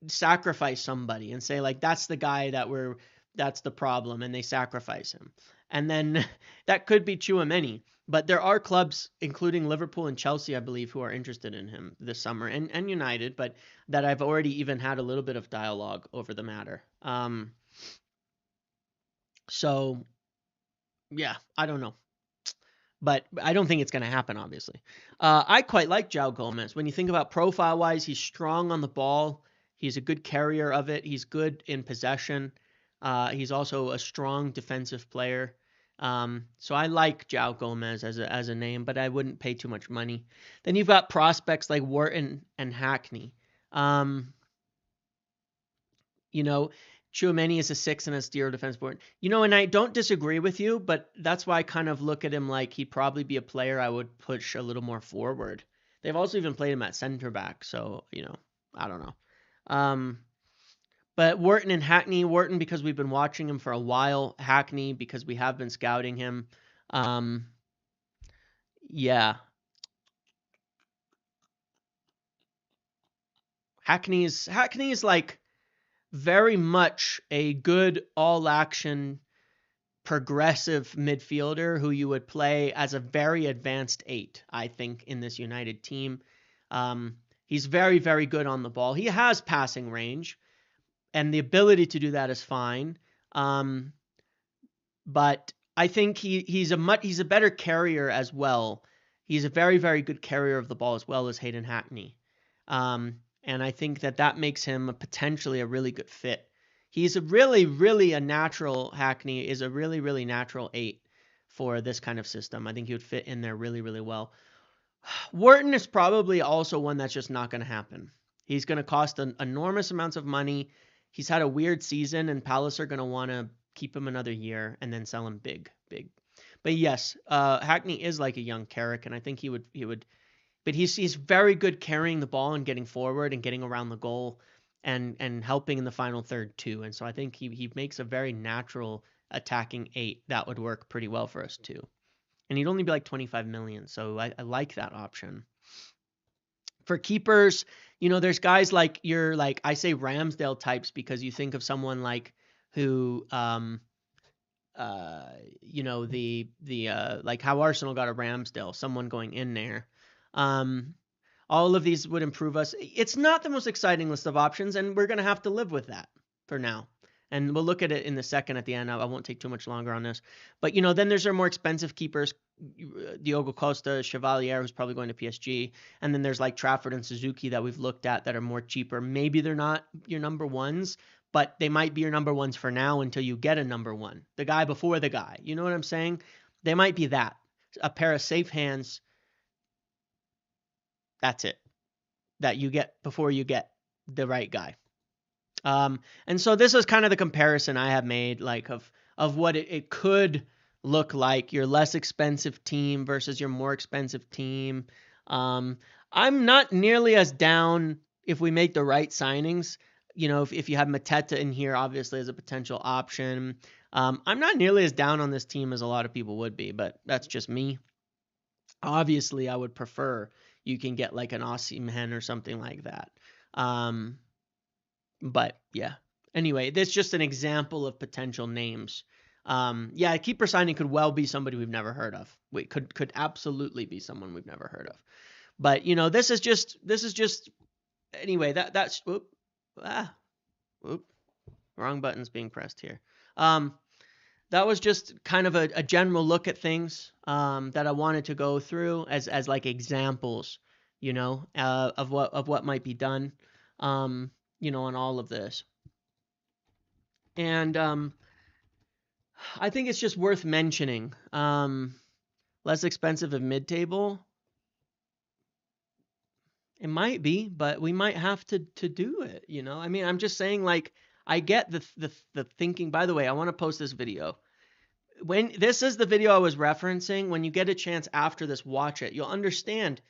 sacrifice somebody and say like that's the guy that's the problem, and they sacrifice him. And then that could be Tchouaméni. But there are clubs, including Liverpool and Chelsea, I believe, who are interested in him this summer, and United, but that I've already even had a little bit of dialogue over the matter. So, yeah, I don't know. But I don't think it's going to happen, obviously. I quite like João Gomez. When you think about profile-wise, he's strong on the ball. He's a good carrier of it. He's good in possession. He's also a strong defensive player. So I like João Gomez as a name, but I wouldn't pay too much money. Then you've got prospects like Wharton and Hackney. Tchouaméni is a 6 and a 0 defense board. And I don't disagree with you, but that's why I kind of look at him like he'd probably be a player I would push a little more forward. They've also even played him at center back, so, I don't know. But Wharton and Hackney, Wharton because we've been watching him for a while, Hackney because we have been scouting him. Yeah. Hackney's like very much a good all-action progressive midfielder who you would play as a very advanced 8, I think, in this United team. He's very, very good on the ball. He has passing range, and the ability to do that is fine. But I think he's a better carrier as well. He's a very, very good carrier of the ball as well as Hayden Hackney. And I think that makes him potentially a really good fit. He's a really, really a natural Hackney is a really, really natural 8 for this kind of system. I think he would fit in there really, really well. Wharton is probably also one that's just not going to happen. He's going to cost enormous amounts of money. He's had a weird season, and Palace are going to want to keep him another year and then sell him big. But yes, Hackney is like a young Carrick, and I think he would. But he's very good carrying the ball and getting forward and getting around the goal and helping in the final third too. And so I think he makes a very natural attacking 8 that would work pretty well for us too. And he'd only be like 25 million, so I like that option. For keepers, there's guys like I say Ramsdale types because you think of someone like who like how Arsenal got a Ramsdale, someone going in there. All of these would improve us. It's not the most exciting list of options, and we're going to have to live with that for now. And we'll look at it in the second at the end. I won't take too much longer on this. But, then there's our more expensive keepers, Diogo Costa, Chevalier, who's probably going to PSG. And then there's like Trafford and Suzuki that we've looked at that are more cheaper. Maybe they're not your number ones, but they might be your number ones for now until you get a number one. The guy before the guy. You know what I'm saying? They might be that. A pair of safe hands. That's it. That you get before you get the right guy. And so this is kind of the comparison I have made, like of what it could look like, your less expensive team versus your more expensive team. I'm not nearly as down if we make the right signings. If you have Mateta in here, obviously as a potential option. I'm not nearly as down on this team as a lot of people would be, but that's just me. Obviously, I would prefer you can get like an Osimhen or something like that. But yeah. Anyway, that's just an example of potential names. A keeper signing could well be somebody we've never heard of. Could absolutely be someone we've never heard of. But this is just anyway. That's wrong button's being pressed here. That was just kind of a general look at things that I wanted to go through as like examples, of what might be done, on all of this. And I think it's just worth mentioning. Less expensive of mid-table. It might be, but we might have to do it. I mean, I'm just saying, like, I get the thinking. By the way, I want to post this video. When this is the video I was referencing, when you get a chance after this, watch it. You'll understand.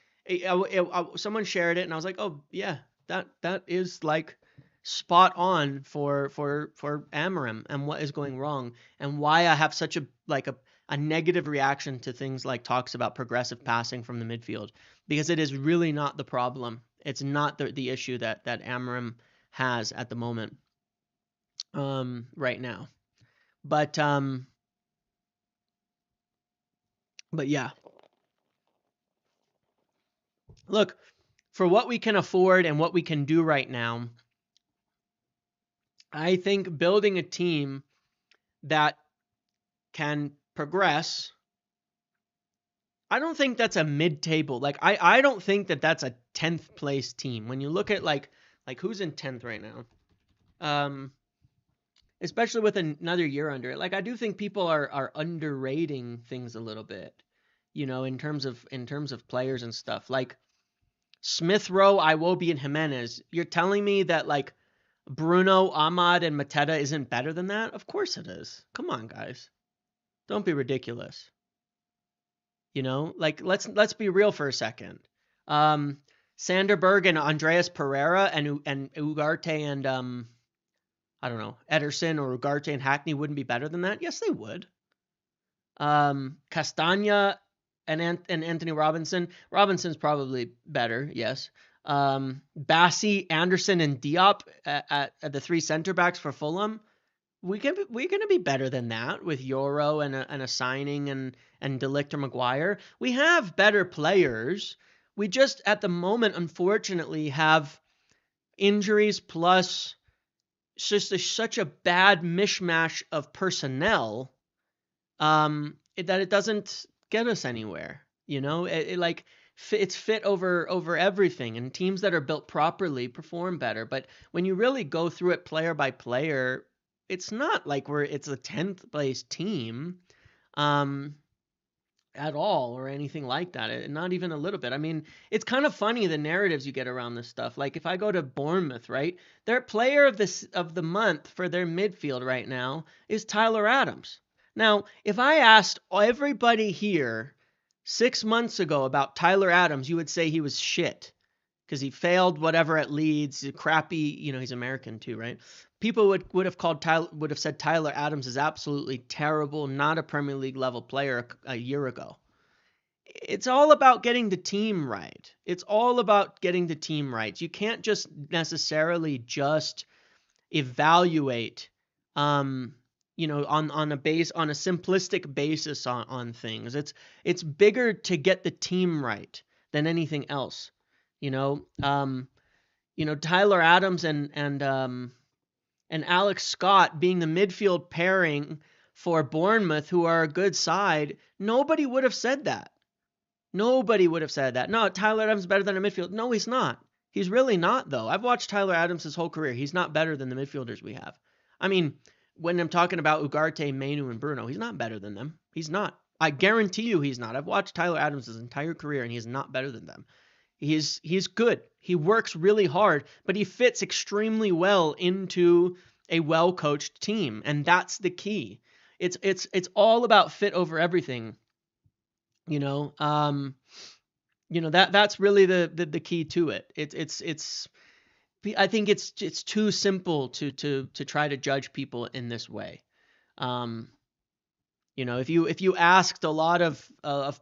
Someone shared it, and I was like, oh yeah, that is like spot on for Amorim and what is going wrong, and why I have such a negative reaction to things like talks about progressive passing from the midfield, because it is really not the problem. It's not the issue that Amorim has at the moment, right now. But yeah, look, for what we can afford and what we can do right now, I think building a team that can progress, I don't think that's a mid-table. Like, I don't think that's a 10th place team. When you look at like who's in 10th right now, especially with another year under it, like, I do think people are underrating things a little bit, in terms of players and stuff. Like Smith Rowe, Iwobi, and Jimenez. You're telling me that like Bruno, Ahmad, and Mateta isn't better than that? Of course it is. Come on, guys. Don't be ridiculous. Like, let's be real for a second. Sanderberg and Andreas Pereira and Ugarte and I don't know, Ederson or Ugarte and Hackney wouldn't be better than that? Yes, they would. Castagna and Anthony Robinson. Robinson's probably better, yes. Bassi, Anderson, and Diop at the three center backs for Fulham. We're gonna be better than that with Euro and a signing and De Ligt or Maguire. We have better players. We just at the moment, unfortunately, have injuries plus just such a bad mishmash of personnel that it doesn't get us anywhere. It's fit over everything, and teams that are built properly perform better. But when you really go through it player by player, it's not like it's a 10th place team at all or anything like that. Not even a little bit. I mean, it's kind of funny the narratives you get around this stuff. Like if I go to Bournemouth, right? Their player of the month for their midfield right now is Tyler Adams. Now, if I asked everybody here 6 months ago about Tyler Adams, you would say he was shit because he failed whatever at Leeds, crappy, he's American too, right? People would have said Tyler Adams is absolutely terrible, not a Premier League level player a year ago. It's all about getting the team right. It's all about getting the team right. You can't just necessarily just evaluate on a simplistic basis on things. It's bigger to get the team right than anything else. Tyler Adams and Alex Scott being the midfield pairing for Bournemouth, who are a good side, nobody would have said that. Nobody would have said that. No, Tyler Adams is better than a midfield. No, he's not. He's really not, though. I've watched Tyler Adams his whole career. He's not better than the midfielders we have. I mean, when I'm talking about Ugarte, Mainoo, and Bruno, he's not better than them. He's not. I guarantee you he's not. I've watched Tyler Adams his entire career, and he's not better than them. He's good. He works really hard, but he fits extremely well into a well-coached team, and that's the key. It's all about fit over everything. That's really the key to it. It's I think it's too simple to try to judge people in this way. If you asked a lot of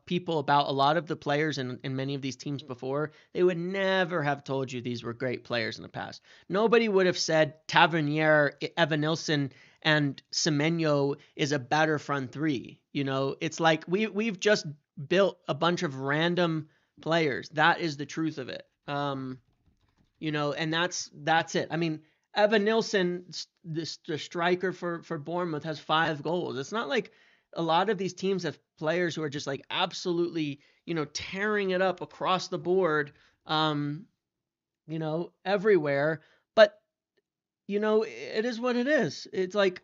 people about a lot of the players in many of these teams before, they would never have told you these were great players in the past. Nobody would have said Tavernier, Evanilson, and Semenyo is a better front three. It's like we've just built a bunch of random players. That is the truth of it. And that's it. I mean, Evan Nilsson, the striker for Bournemouth, has 5 goals. It's not like a lot of these teams have players who are just like absolutely, tearing it up across the board, everywhere. But, it is what it is. It's like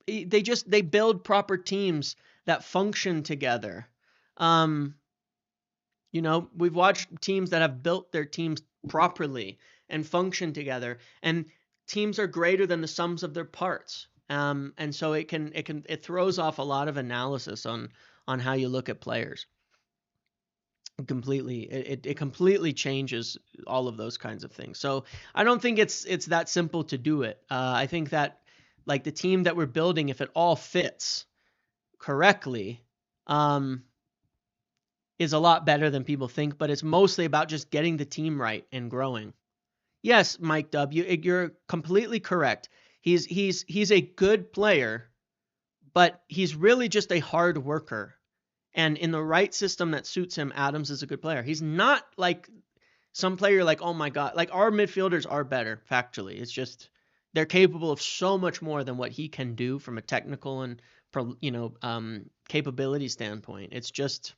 they build proper teams that function together. We've watched teams that have built their teams properly and function together, and teams are greater than the sums of their parts. And so it throws off a lot of analysis on how you look at players. Completely, it completely changes all of those kinds of things. So I don't think it's that simple to do it. I think that like the team that we're building, if it all fits correctly, is a lot better than people think, but it's mostly about just getting the team right and growing. Yes, Mike W., you're completely correct. He's a good player, but he's really just a hard worker. And in the right system that suits him, Adams is a good player. He's not like some player like, oh my God, like our midfielders are better, factually. It's just they're capable of so much more than what he can do from a technical and capability standpoint. It's just,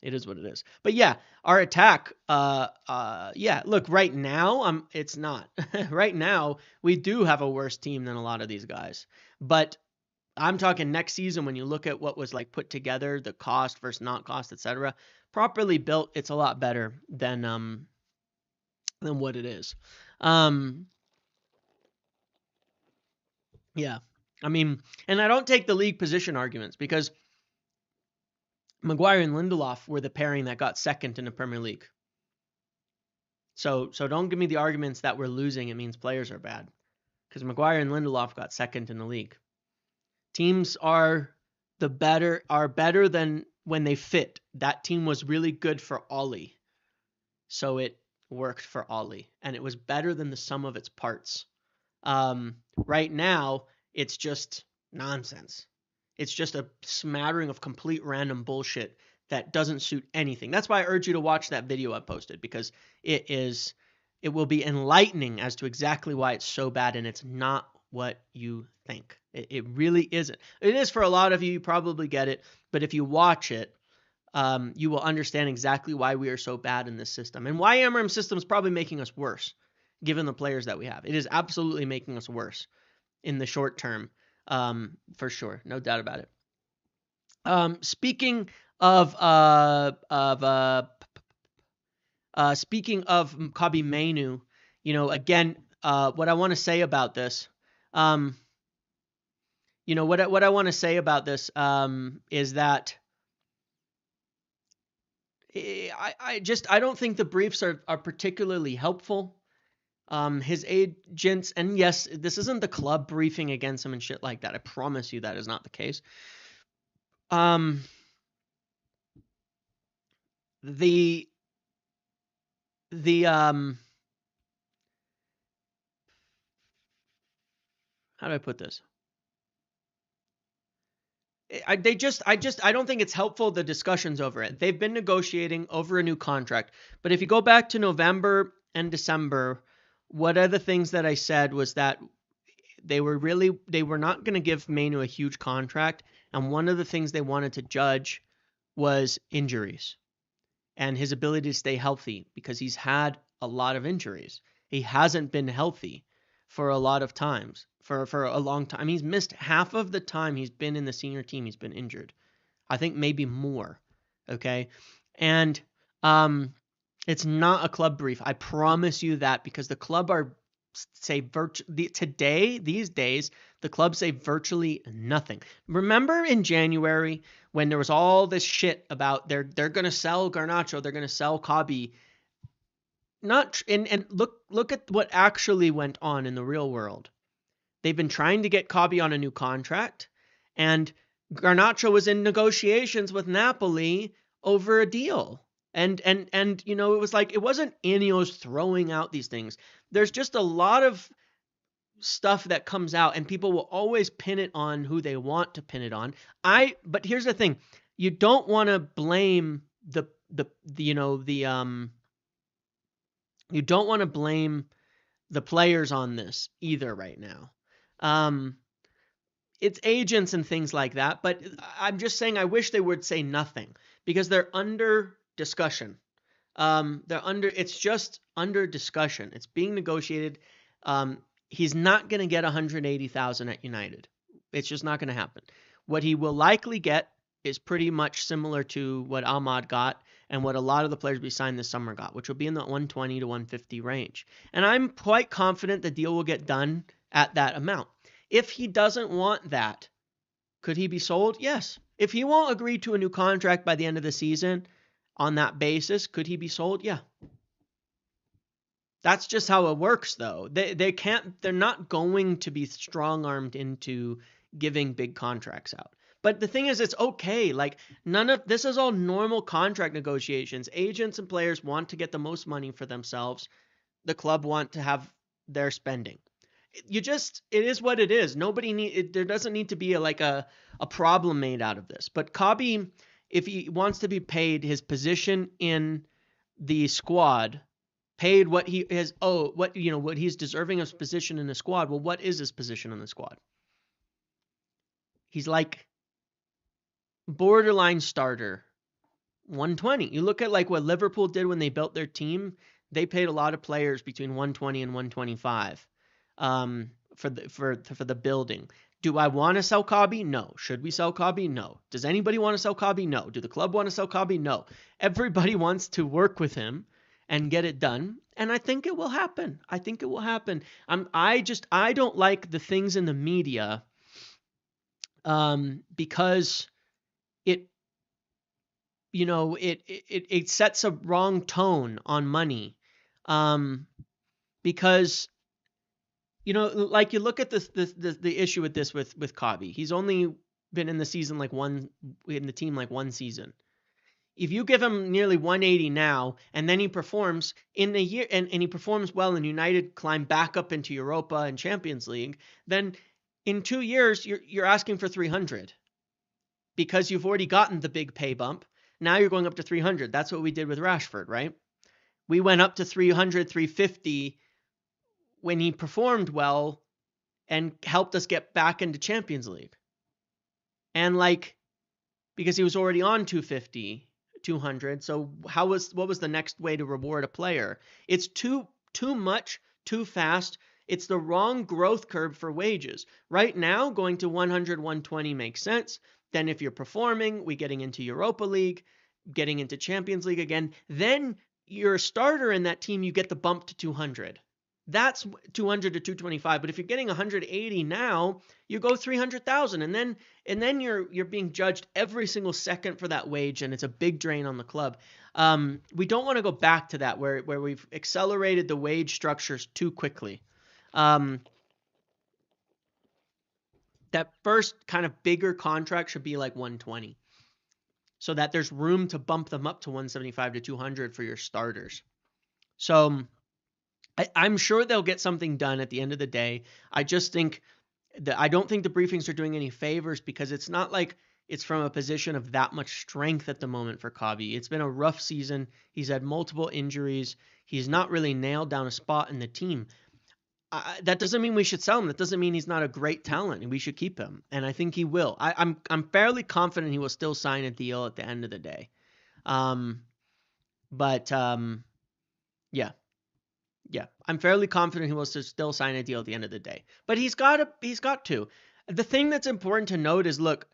it is what it is. But yeah, our attack, look, right now, it's not. Right now, we do have a worse team than a lot of these guys. But I'm talking next season when you look at what was like put together, the cost versus not cost, etc. Properly built, it's a lot better than what it is. Yeah. I mean, and I don't take the league position arguments because Maguire and Lindelof were the pairing that got second in the Premier League. So don't give me the arguments that we're losing. It means players are bad, because Maguire and Lindelof got second in the league. Teams are better than when they fit. That team was really good for Ollie, so it worked for Ollie, and it was better than the sum of its parts. Right now, it's just nonsense. It's just a smattering of complete random bullshit that doesn't suit anything. That's why I urge you to watch that video I posted, because it will be enlightening as to exactly why it's so bad, and it's not what you think. It really isn't. It is for a lot of you. You probably get it, but if you watch it, you will understand exactly why we are so bad in this system, and why Amorim's system is probably making us worse, given the players that we have. It is absolutely making us worse in the short term, for sure, no doubt about it. Speaking of Kobbie Mainoo, again, what I want to say about this, what I want to say about this, is that I don't think the briefs are particularly helpful. His agents, and yes, this isn't the club briefing against him and shit like that. I promise you that is not the case. How do I put this? I don't think it's helpful, the discussions over it.Ey've been negotiating over a new contract. But if you go back to November and December, what are the things that I said was that they were not going to give Mainoo a huge contract. And one of the things they wanted to judge was injuries and his ability to stay healthy, because he's had a lot of injuries. He hasn't been healthy for a lot of times, for a long time. He's missed half of the time he's been in the senior team. He's been injured. I think maybe more. Okay. And it's not a club brief. I promise you that, because the club these days, the club say virtually nothing. Remember in January when there was all this shit about they're going to sell Garnacho, they're going to sell Kobbie. And look at what actually went on in the real world. They've been trying to get Kobbie on a new contract, and Garnacho was in negotiations with Napoli over a deal. And it was like, it wasn't Ineos throwing out these things. There's just a lot of stuff that comes out, and people will always pin it on who they want to pin it on. But here's the thing. You don't want to blame you don't want to blame the players on this either right now. It's agents and things like that, but I'm just saying I wish they would say nothing because they're under discussion. It's just under discussion. It's being negotiated. He's not going to get 180,000 at United. It's just not going to happen. What he will likely get is pretty much similar to what Ahmad got and what a lot of the players we signed this summer got, which will be in the 120 to 150 range. And I'm quite confident the deal will get done at that amount. If he doesn't want that, could he be sold? Yes. If he won't agree to a new contract by the end of the season on that basis, could he be sold? Yeah. That's just how it works, though. They're not going to be strong-armed into giving big contracts out. But the thing is, it's okay. Like, none of this is all normal contract negotiations. Agents and players want to get the most money for themselves. The club want to have their spending. It is what it is. There doesn't need to be a problem made out of this. But Kabi, if he wants to be paid his position in the squad, paid what he has, what he's deserving of his position in the squad. Well, what is his position in the squad? He's like borderline starter, 120. You look at like what Liverpool did when they built their team. They paid a lot of players between 120 and 125 for the building. Do I want to sell Kabi? No. Should we sell Kabi? No. Does anybody want to sell Kabi? No. Do the club want to sell Kabi? No. Everybody wants to work with him and get it done, and I think it will happen. I don't like the things in the media because it sets a wrong tone on money. Because like you look at the issue with this with Kabi. He's only been in the team like one season. If you give him nearly 180 now, and then he performs in a year, and he performs well, and United climb back up into Europa and Champions League, then in 2 years you're asking for 300 because you've already gotten the big pay bump. Now you're going up to 300. That's what we did with Rashford, right? We went up to 300, 350 when he performed well and helped us get back into Champions League. And because he was already on 250. 200. So what was the next way to reward a player? It's too much, too fast. It's the wrong growth curve for wages. Right now, going to 100, 120 makes sense. Then if you're performing, getting into Europa League, getting into Champions League again, then you're a starter in that team, you get the bump to 200. That's 200 to 225. But if you're getting 180 now, you go 300,000, and then you're being judged every single second for that wage, and it's a big drain on the club. We don't want to go back to that where we've accelerated the wage structures too quickly. That first kind of bigger contract should be like 120, so that there's room to bump them up to 175 to 200 for your starters. So I'm sure they'll get something done at the end of the day. I just think that I don't think the briefings are doing any favors because it's not like it's from a position of that much strength at the moment for Kabi. It's been a rough season. He's had multiple injuries. He's not really nailed down a spot in the team. That doesn't mean we should sell him. That doesn't mean he's not a great talent and we should keep him. And I think he will. I'm fairly confident he will still sign a deal at the end of the day. Yeah, I'm fairly confident he will still sign a deal at the end of the day. But he's got to. The thing that's important to note is, look,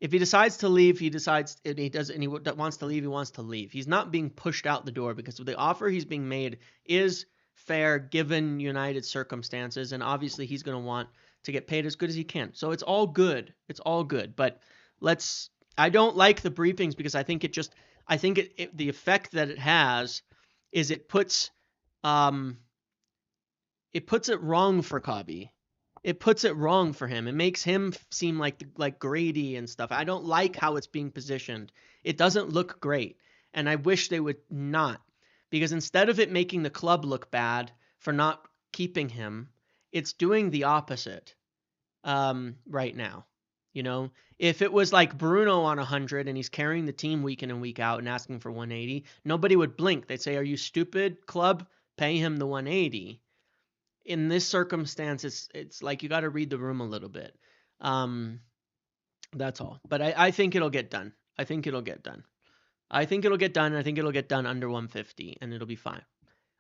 if he decides to leave, he wants to leave, he wants to leave. He's not being pushed out the door because the offer he's being made is fair given United's circumstances, and obviously he's going to want to get paid as good as he can. So it's all good. It's all good. But I don't like the briefings because I think the effect that it has is it puts it wrong for Kabi. It puts it wrong for him. It makes him seem like Grady and stuff. I don't like how it's being positioned. It doesn't look great. And I wish they would not. Because instead of it making the club look bad for not keeping him, it's doing the opposite right now. You know, if it was like Bruno on 100 and he's carrying the team week in and week out and asking for 180, nobody would blink. They'd say, "Are you stupid, club? Pay him the 180." In this circumstance, it's like you got to read the room a little bit. That's all. But I think it'll get done. I think it'll get done. I think it'll get done. I think it'll get done under 150, and it'll be fine.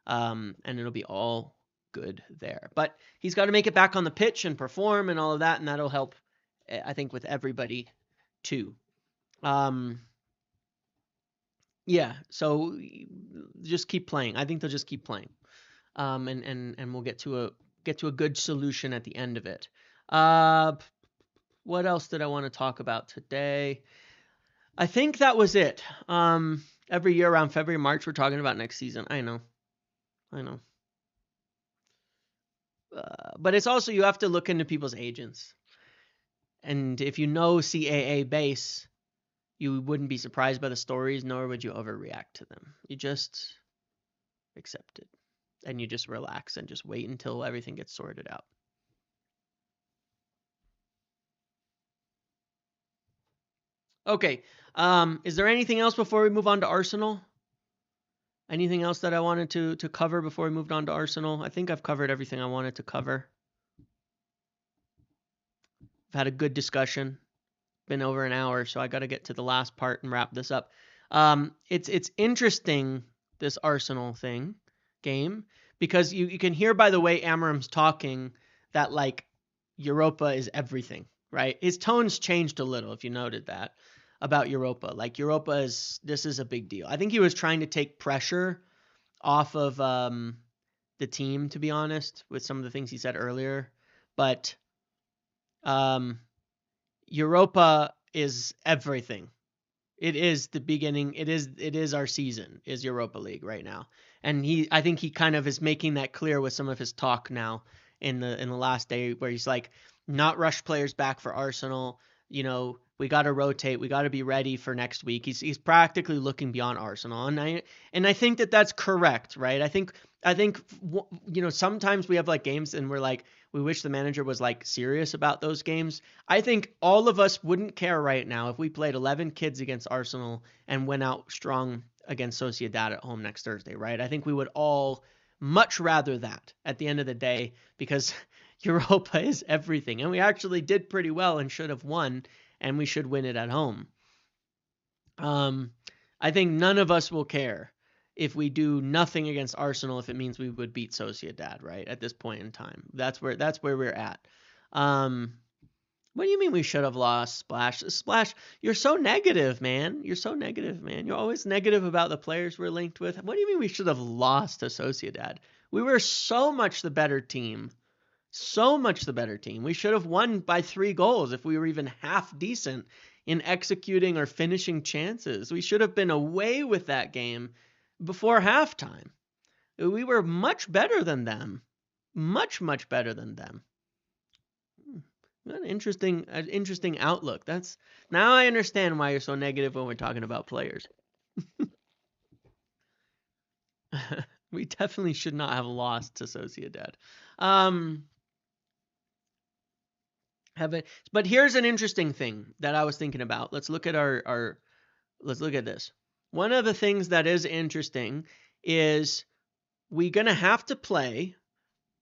And it'll be all good there. But he's got to make it back on the pitch and perform and all of that, and that'll help, I think, with everybody too. Yeah. So just keep playing. I think they'll just keep playing. And we'll get to a good solution at the end of it. What else did I want to talk about today? I think that was it. Every year around February, March, we're talking about next season. I know. But it's also, you have to look into people's agents. And if you know CAA base, you wouldn't be surprised by the stories, nor would you overreact to them. You just accept it. And you just relax and just wait until everything gets sorted out. Okay. Is there anything else before we move on to Arsenal? Anything else that I wanted to cover before we moved on to Arsenal? I think I've covered everything I wanted to cover. I've had a good discussion. Been over an hour, so I got to get to the last part and wrap this up. It's interesting, this Arsenal game, because you can hear by the way Amorim's talking that like Europa is everything, right? His tone's changed a little, if you noted that, about Europa. Like this is a big deal. I think he was trying to take pressure off of the team, to be honest, with some of the things he said earlier. But Europa is everything. It is the beginning. It is our season, is Europa League right now. And I think he kind of is making that clear with some of his talk now in the last day, where he's like, not rush players back for Arsenal. You know, we got to rotate. We got to be ready for next week. He's practically looking beyond Arsenal, and I think that's correct, right? I think you know, sometimes we have like games and we're like, we wish the manager was like serious about those games. I think all of us wouldn't care right now if we played 11 kids against Arsenal and went out strong against Sociedad at home next Thursday, right? I think we would all much rather that at the end of the day, because Europa is everything. And we actually did pretty well and should have won, and we should win it at home. I think none of us will care if we do nothing against Arsenal if it means we would beat Sociedad, right? At this point in time. That's where we're at. What do you mean we should have lost? Splash, you're so negative, man. You're so negative, man. You're always negative about the players we're linked with. What do you mean we should have lost to Sociedad? We were so much the better team. So much the better team. We should have won by 3 goals if we were even half decent in executing or finishing chances. We should have been away with that game before halftime. We were much better than them. Much better than them. An interesting outlook. Now I understand why you're so negative when we're talking about players. We definitely should not have lost to Sociedad. But here's an interesting thing that I was thinking about. Let's look at let's look at this. One of the things that is interesting is we're going to have to play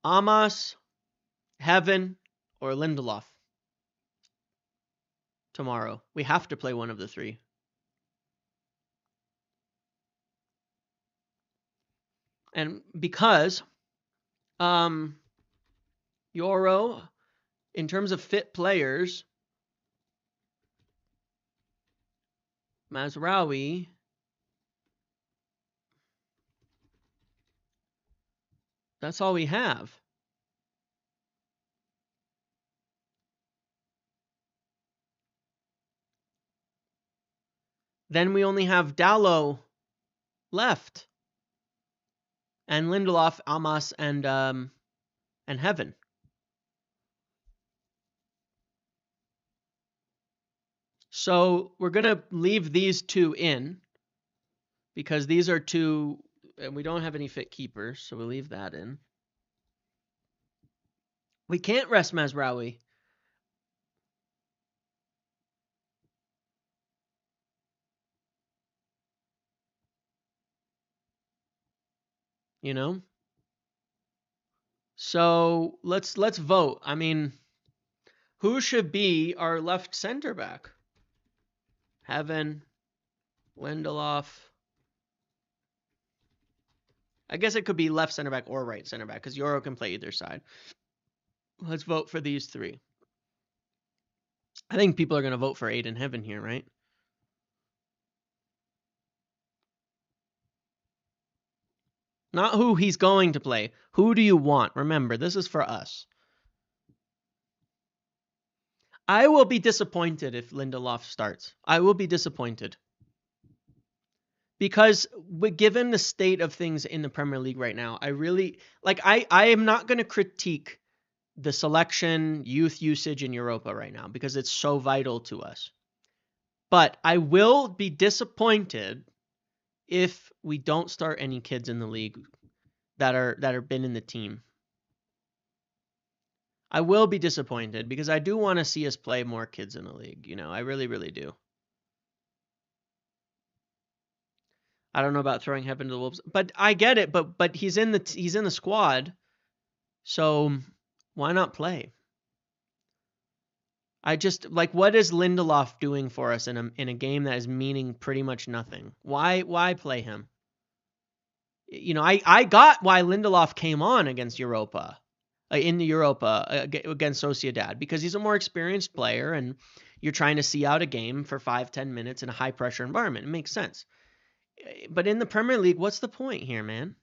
Amos, Heaven, or Lindelof tomorrow. We have to play one of the 3. And because Euro, in terms of fit players, Mazraoui, that's all we have. Then we only have Dallo left, and Lindelof, Amos, and Heaven. So we're going to leave these 2 in because these are 2, and we don't have any fit keepers, so we'll leave that in. We can't rest Mazraoui. you know? So let's vote. I mean, who should be our left center back? Heaven, Lindelof. I guess it could be left center back or right center back because Euro can play either side. Let's vote for these three. I think people are going to vote for Aiden Heaven here, right? Not who he's going to play. Who do you want? Remember, this is for us. I will be disappointed if Lindelof starts. I will be disappointed. Because given the state of things in the Premier League right now, I really I am not going to critique the selection, youth usage in Europa right now because it's so vital to us. But I will be disappointed if we don't start any kids in the league that are been in the team. I will be disappointed because I do want to see us play more kids in the league. You know, I really, really do. I don't know about throwing Heaven to the Wolves, but I get it. But he's in the squad, so why not play? I just what is Lindelof doing for us in a game that is meaning pretty much nothing? Why play him? You know, I got why Lindelof came on against Europa, in the Europa against Sociedad because he's a more experienced player and you're trying to see out a game for 5-10 minutes in a high pressure environment. It makes sense. But in the Premier League, what's the point here, man?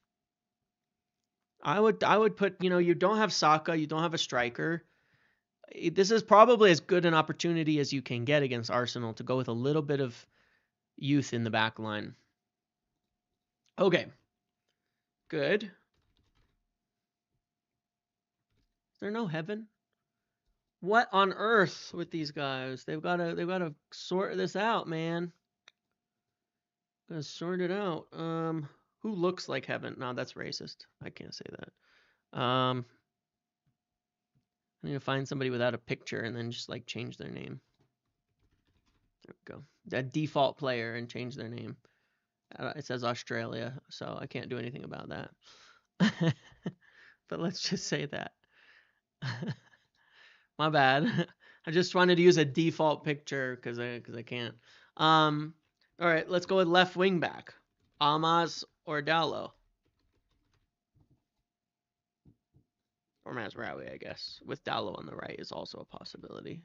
I would put, you don't have Saka, you don't have a striker. This is probably as good an opportunity as you can get against Arsenal to go with a little bit of youth in the back line. Okay. Good. Is there no Heaven? What on earth with these guys? They've got to sort this out, man. Gotta sort it out. Who looks like Heaven? No, that's racist. I can't say that. I need to find somebody without a picture and then just change their name. There we go. That default player and change their name. It says Australia, so I can't do anything about that. But let's just say that. My bad. I just wanted to use a default picture because I can't. All right, let's go with left wing back. Almas or Dallo. Or Mazraoui, I guess. With Dallo on the right is also a possibility.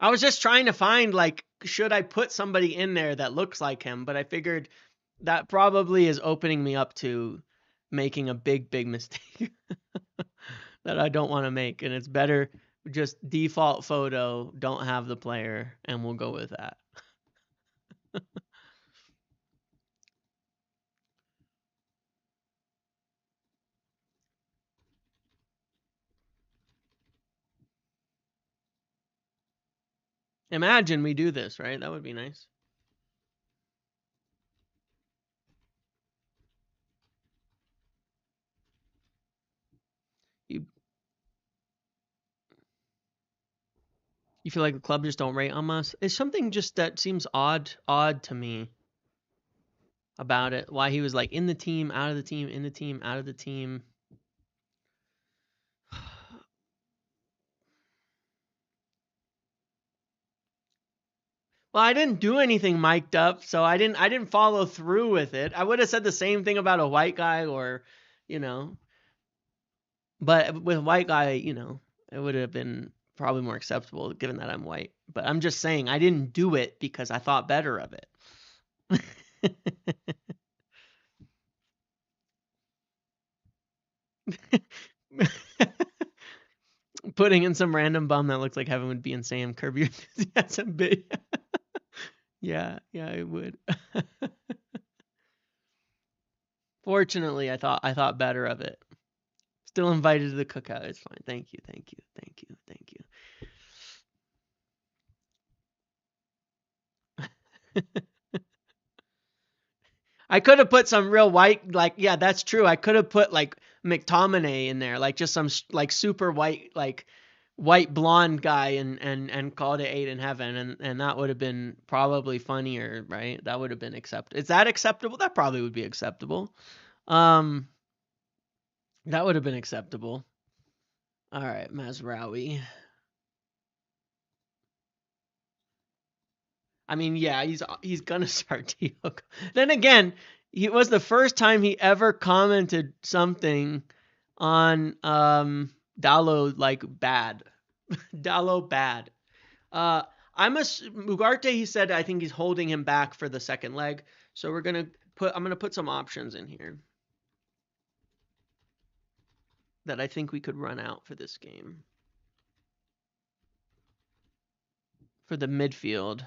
I was just trying to find should I put somebody in there that looks like him, but I figured that probably is opening me up to making a big mistake that I don't want to make, and it's better just default photo, don't have the player, and we'll go with that. Imagine we do this, right? That would be nice. You feel like the club just don't rate Almas? It's something just that seems odd to me about it. Why he was in the team, out of the team, in the team, out of the team. Well, I didn't do anything mic'd up, so I didn't follow through with it. I would have said the same thing about a white guy or, you know. But with a white guy, it would have been probably more acceptable given that I'm white. But I'm just saying I didn't do it because I thought better of it. Putting in some random bum that looks like Heaven would be insane. Curb your enthusiasm, bit. Yeah, it would. Fortunately, I thought better of it. Still invited to the cookout. It's fine. Thank you. I could have put some real white, like, yeah, that's true. I could have put like McTominay in there, like just some like super white, like white blonde guy, and called it Eight in Heaven, and that would have been probably funnier, right? That would have been acceptable. Is that acceptable? That probably would be acceptable. Um, that would have been acceptable. All right, Mazraoui. I mean, yeah, he's gonna start Tiogo. Then again, it was the first time he ever commented something on Dallo like bad. Dallo bad. Uh I'm a Ugarte, he said I think he's holding him back for the second leg. So I'm gonna put some options in here that I think we could run out for this game. For the midfield.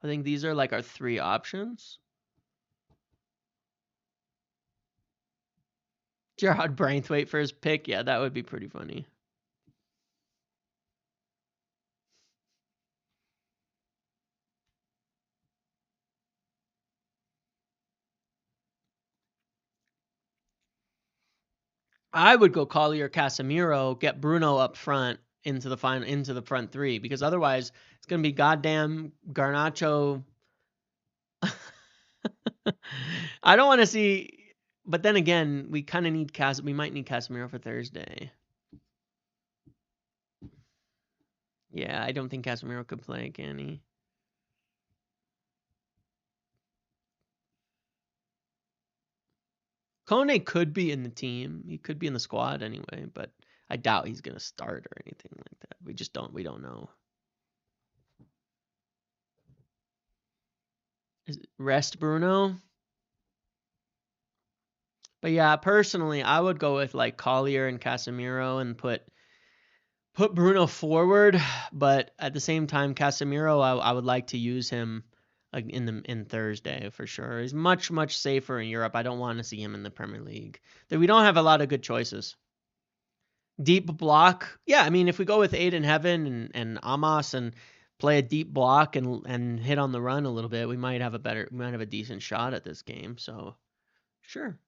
I think these are like our 3 options. Gerard Braithwaite for his pick. Yeah, that would be pretty funny. I would go Collier, Casemiro, get Bruno up front into the front 3, because otherwise it's gonna be goddamn Garnacho. I don't want to see, but then again, we kind of need we might need Casemiro for Thursday. Yeah, I don't think Casemiro could play, can he? Kone could be in the team. He could be in the squad anyway, but I doubt he's gonna start or anything like that. We don't know. Rest Bruno? But yeah, personally, I would go with like Collier and Casemiro and put Bruno forward, but at the same time, Casemiro, I would like to use him in Thursday for sure. He's much safer in Europe. I don't want to see him in the Premier League. We don't have a lot of good choices. Deep block, yeah. I mean, if we go with Eight in Heaven and Amos and play a deep block and hit on the run a little bit, we might have a decent shot at this game. So sure.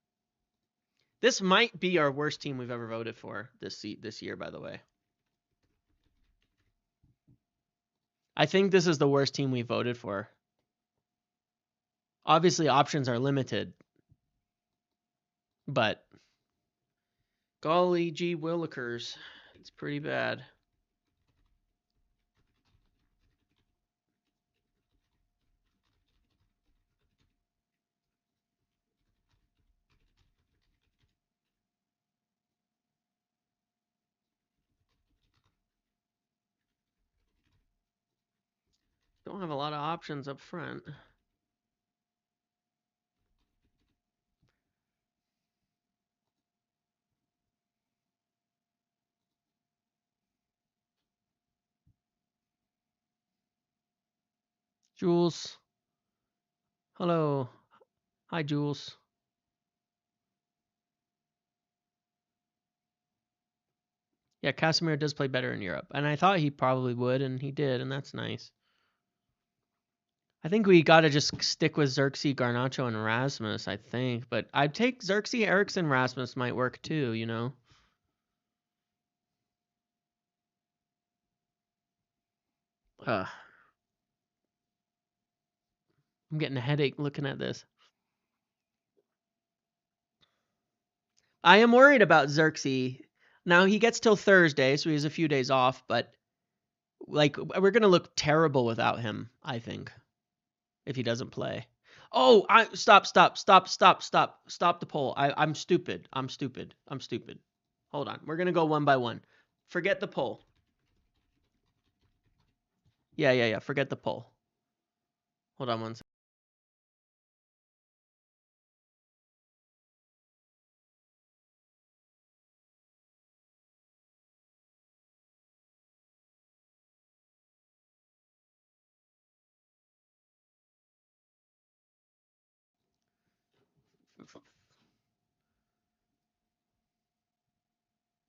This might be our worst team we've ever voted for this year, by the way. I think this is the worst team we voted for. Obviously, options are limited, but golly gee willikers, it's pretty bad. Don't have a lot of options up front. Jules. Hello. Hi, Jules. Yeah, Casemiro does play better in Europe, and I thought he probably would, and he did, and that's nice. I think we got to just stick with Xerxes, Garnacho, and Rasmus, I think. But I'd take Xerxes, Eriksen, Rasmus might work too, you know? Ugh. I'm getting a headache looking at this. I am worried about Xerxes. Now, he gets till Thursday, so he has a few days off, but like we're going to look terrible without him, I think, if he doesn't play. Oh, stop the poll. I'm stupid. Hold on. We're going to go one by one. Forget the poll. Yeah. Forget the poll. Hold on one second.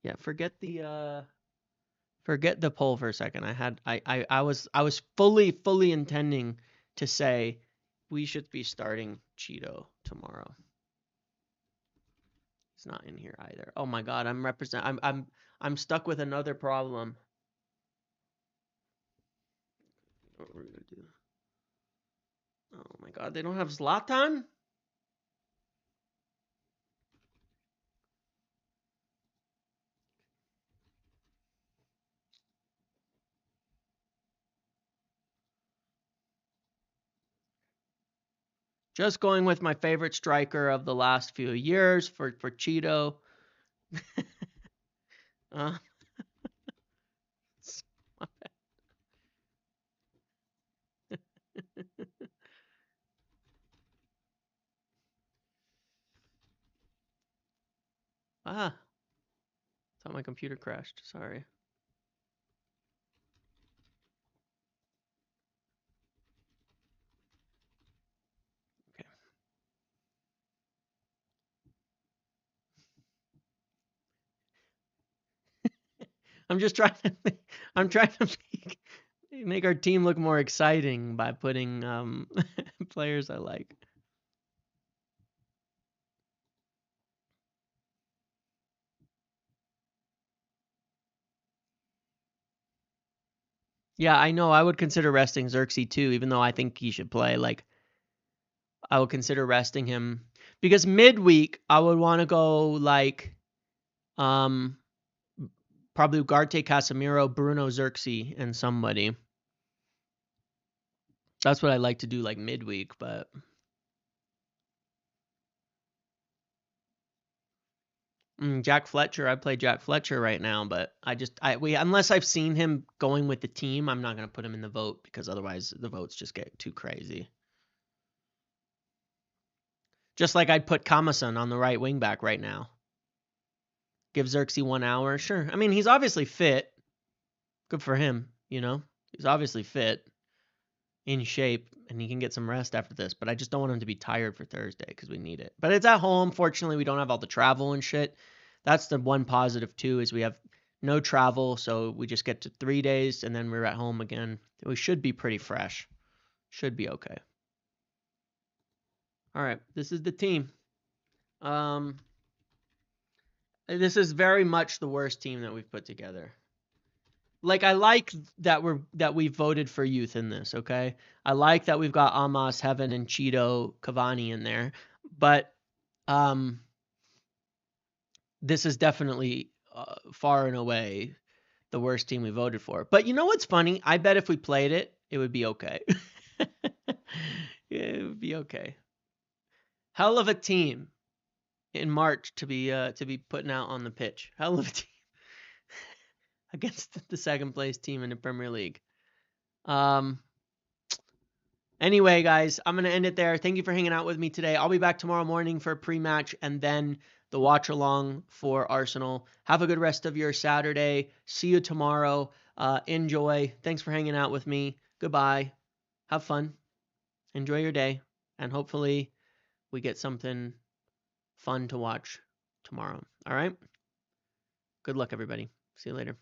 Yeah, forget the poll for a second. I was fully intending to say we should be starting Cheeto tomorrow. He's not in here either. Oh my god, I'm stuck with another problem. What we're gonna do? Oh my god, they don't have Zlatan? Just going with my favorite striker of the last few years for Cheeto. uh, ah, thought my computer crashed. Sorry. Okay. I'm just trying to I'm trying to make our team look more exciting by putting players I like. Yeah, I know. I would consider resting Xerxes too, even though I think he should play. Like, I would consider resting him because midweek I would want to go like, um, probably Ugarte, Casemiro, Bruno, Xerxes, and somebody. That's what I like to do like midweek, but Jack Fletcher, I play Jack Fletcher right now, but unless I've seen him going with the team, I'm not gonna put him in the vote because otherwise the votes just get too crazy. Just like I'd put Kamason on the right wing back right now. Give Xerxes 1 hour, sure. I mean, he's obviously fit. Good for him, you know. He's obviously fit, in shape, and he can get some rest after this. But I just don't want him to be tired for Thursday because we need it. But it's at home. Fortunately, we don't have all the travel and shit. That's the one positive too, is we have no travel, so we just get to 3 days and then we're at home again. We should be pretty fresh. Should be okay. All right, this is the team. This is very much the worst team that we've put together. Like, I like that we voted for youth in this, okay? I like that we've got Amos, Heaven, and Cheeto Cavani in there, but this is definitely far and away the worst team we voted for. But you know what's funny? I bet if we played it, it would be okay. It would be okay. Hell of a team in March to be putting out on the pitch. Hell of a team against the second place team in the Premier League. Anyway, guys, I'm going to end it there. Thank you for hanging out with me today. I'll be back tomorrow morning for a pre-match and then the watch along for Arsenal. Have a good rest of your Saturday. See you tomorrow. Enjoy. Thanks for hanging out with me. Goodbye. Have fun. Enjoy your day. And hopefully we get something fun to watch tomorrow. All right? Good luck, everybody. See you later.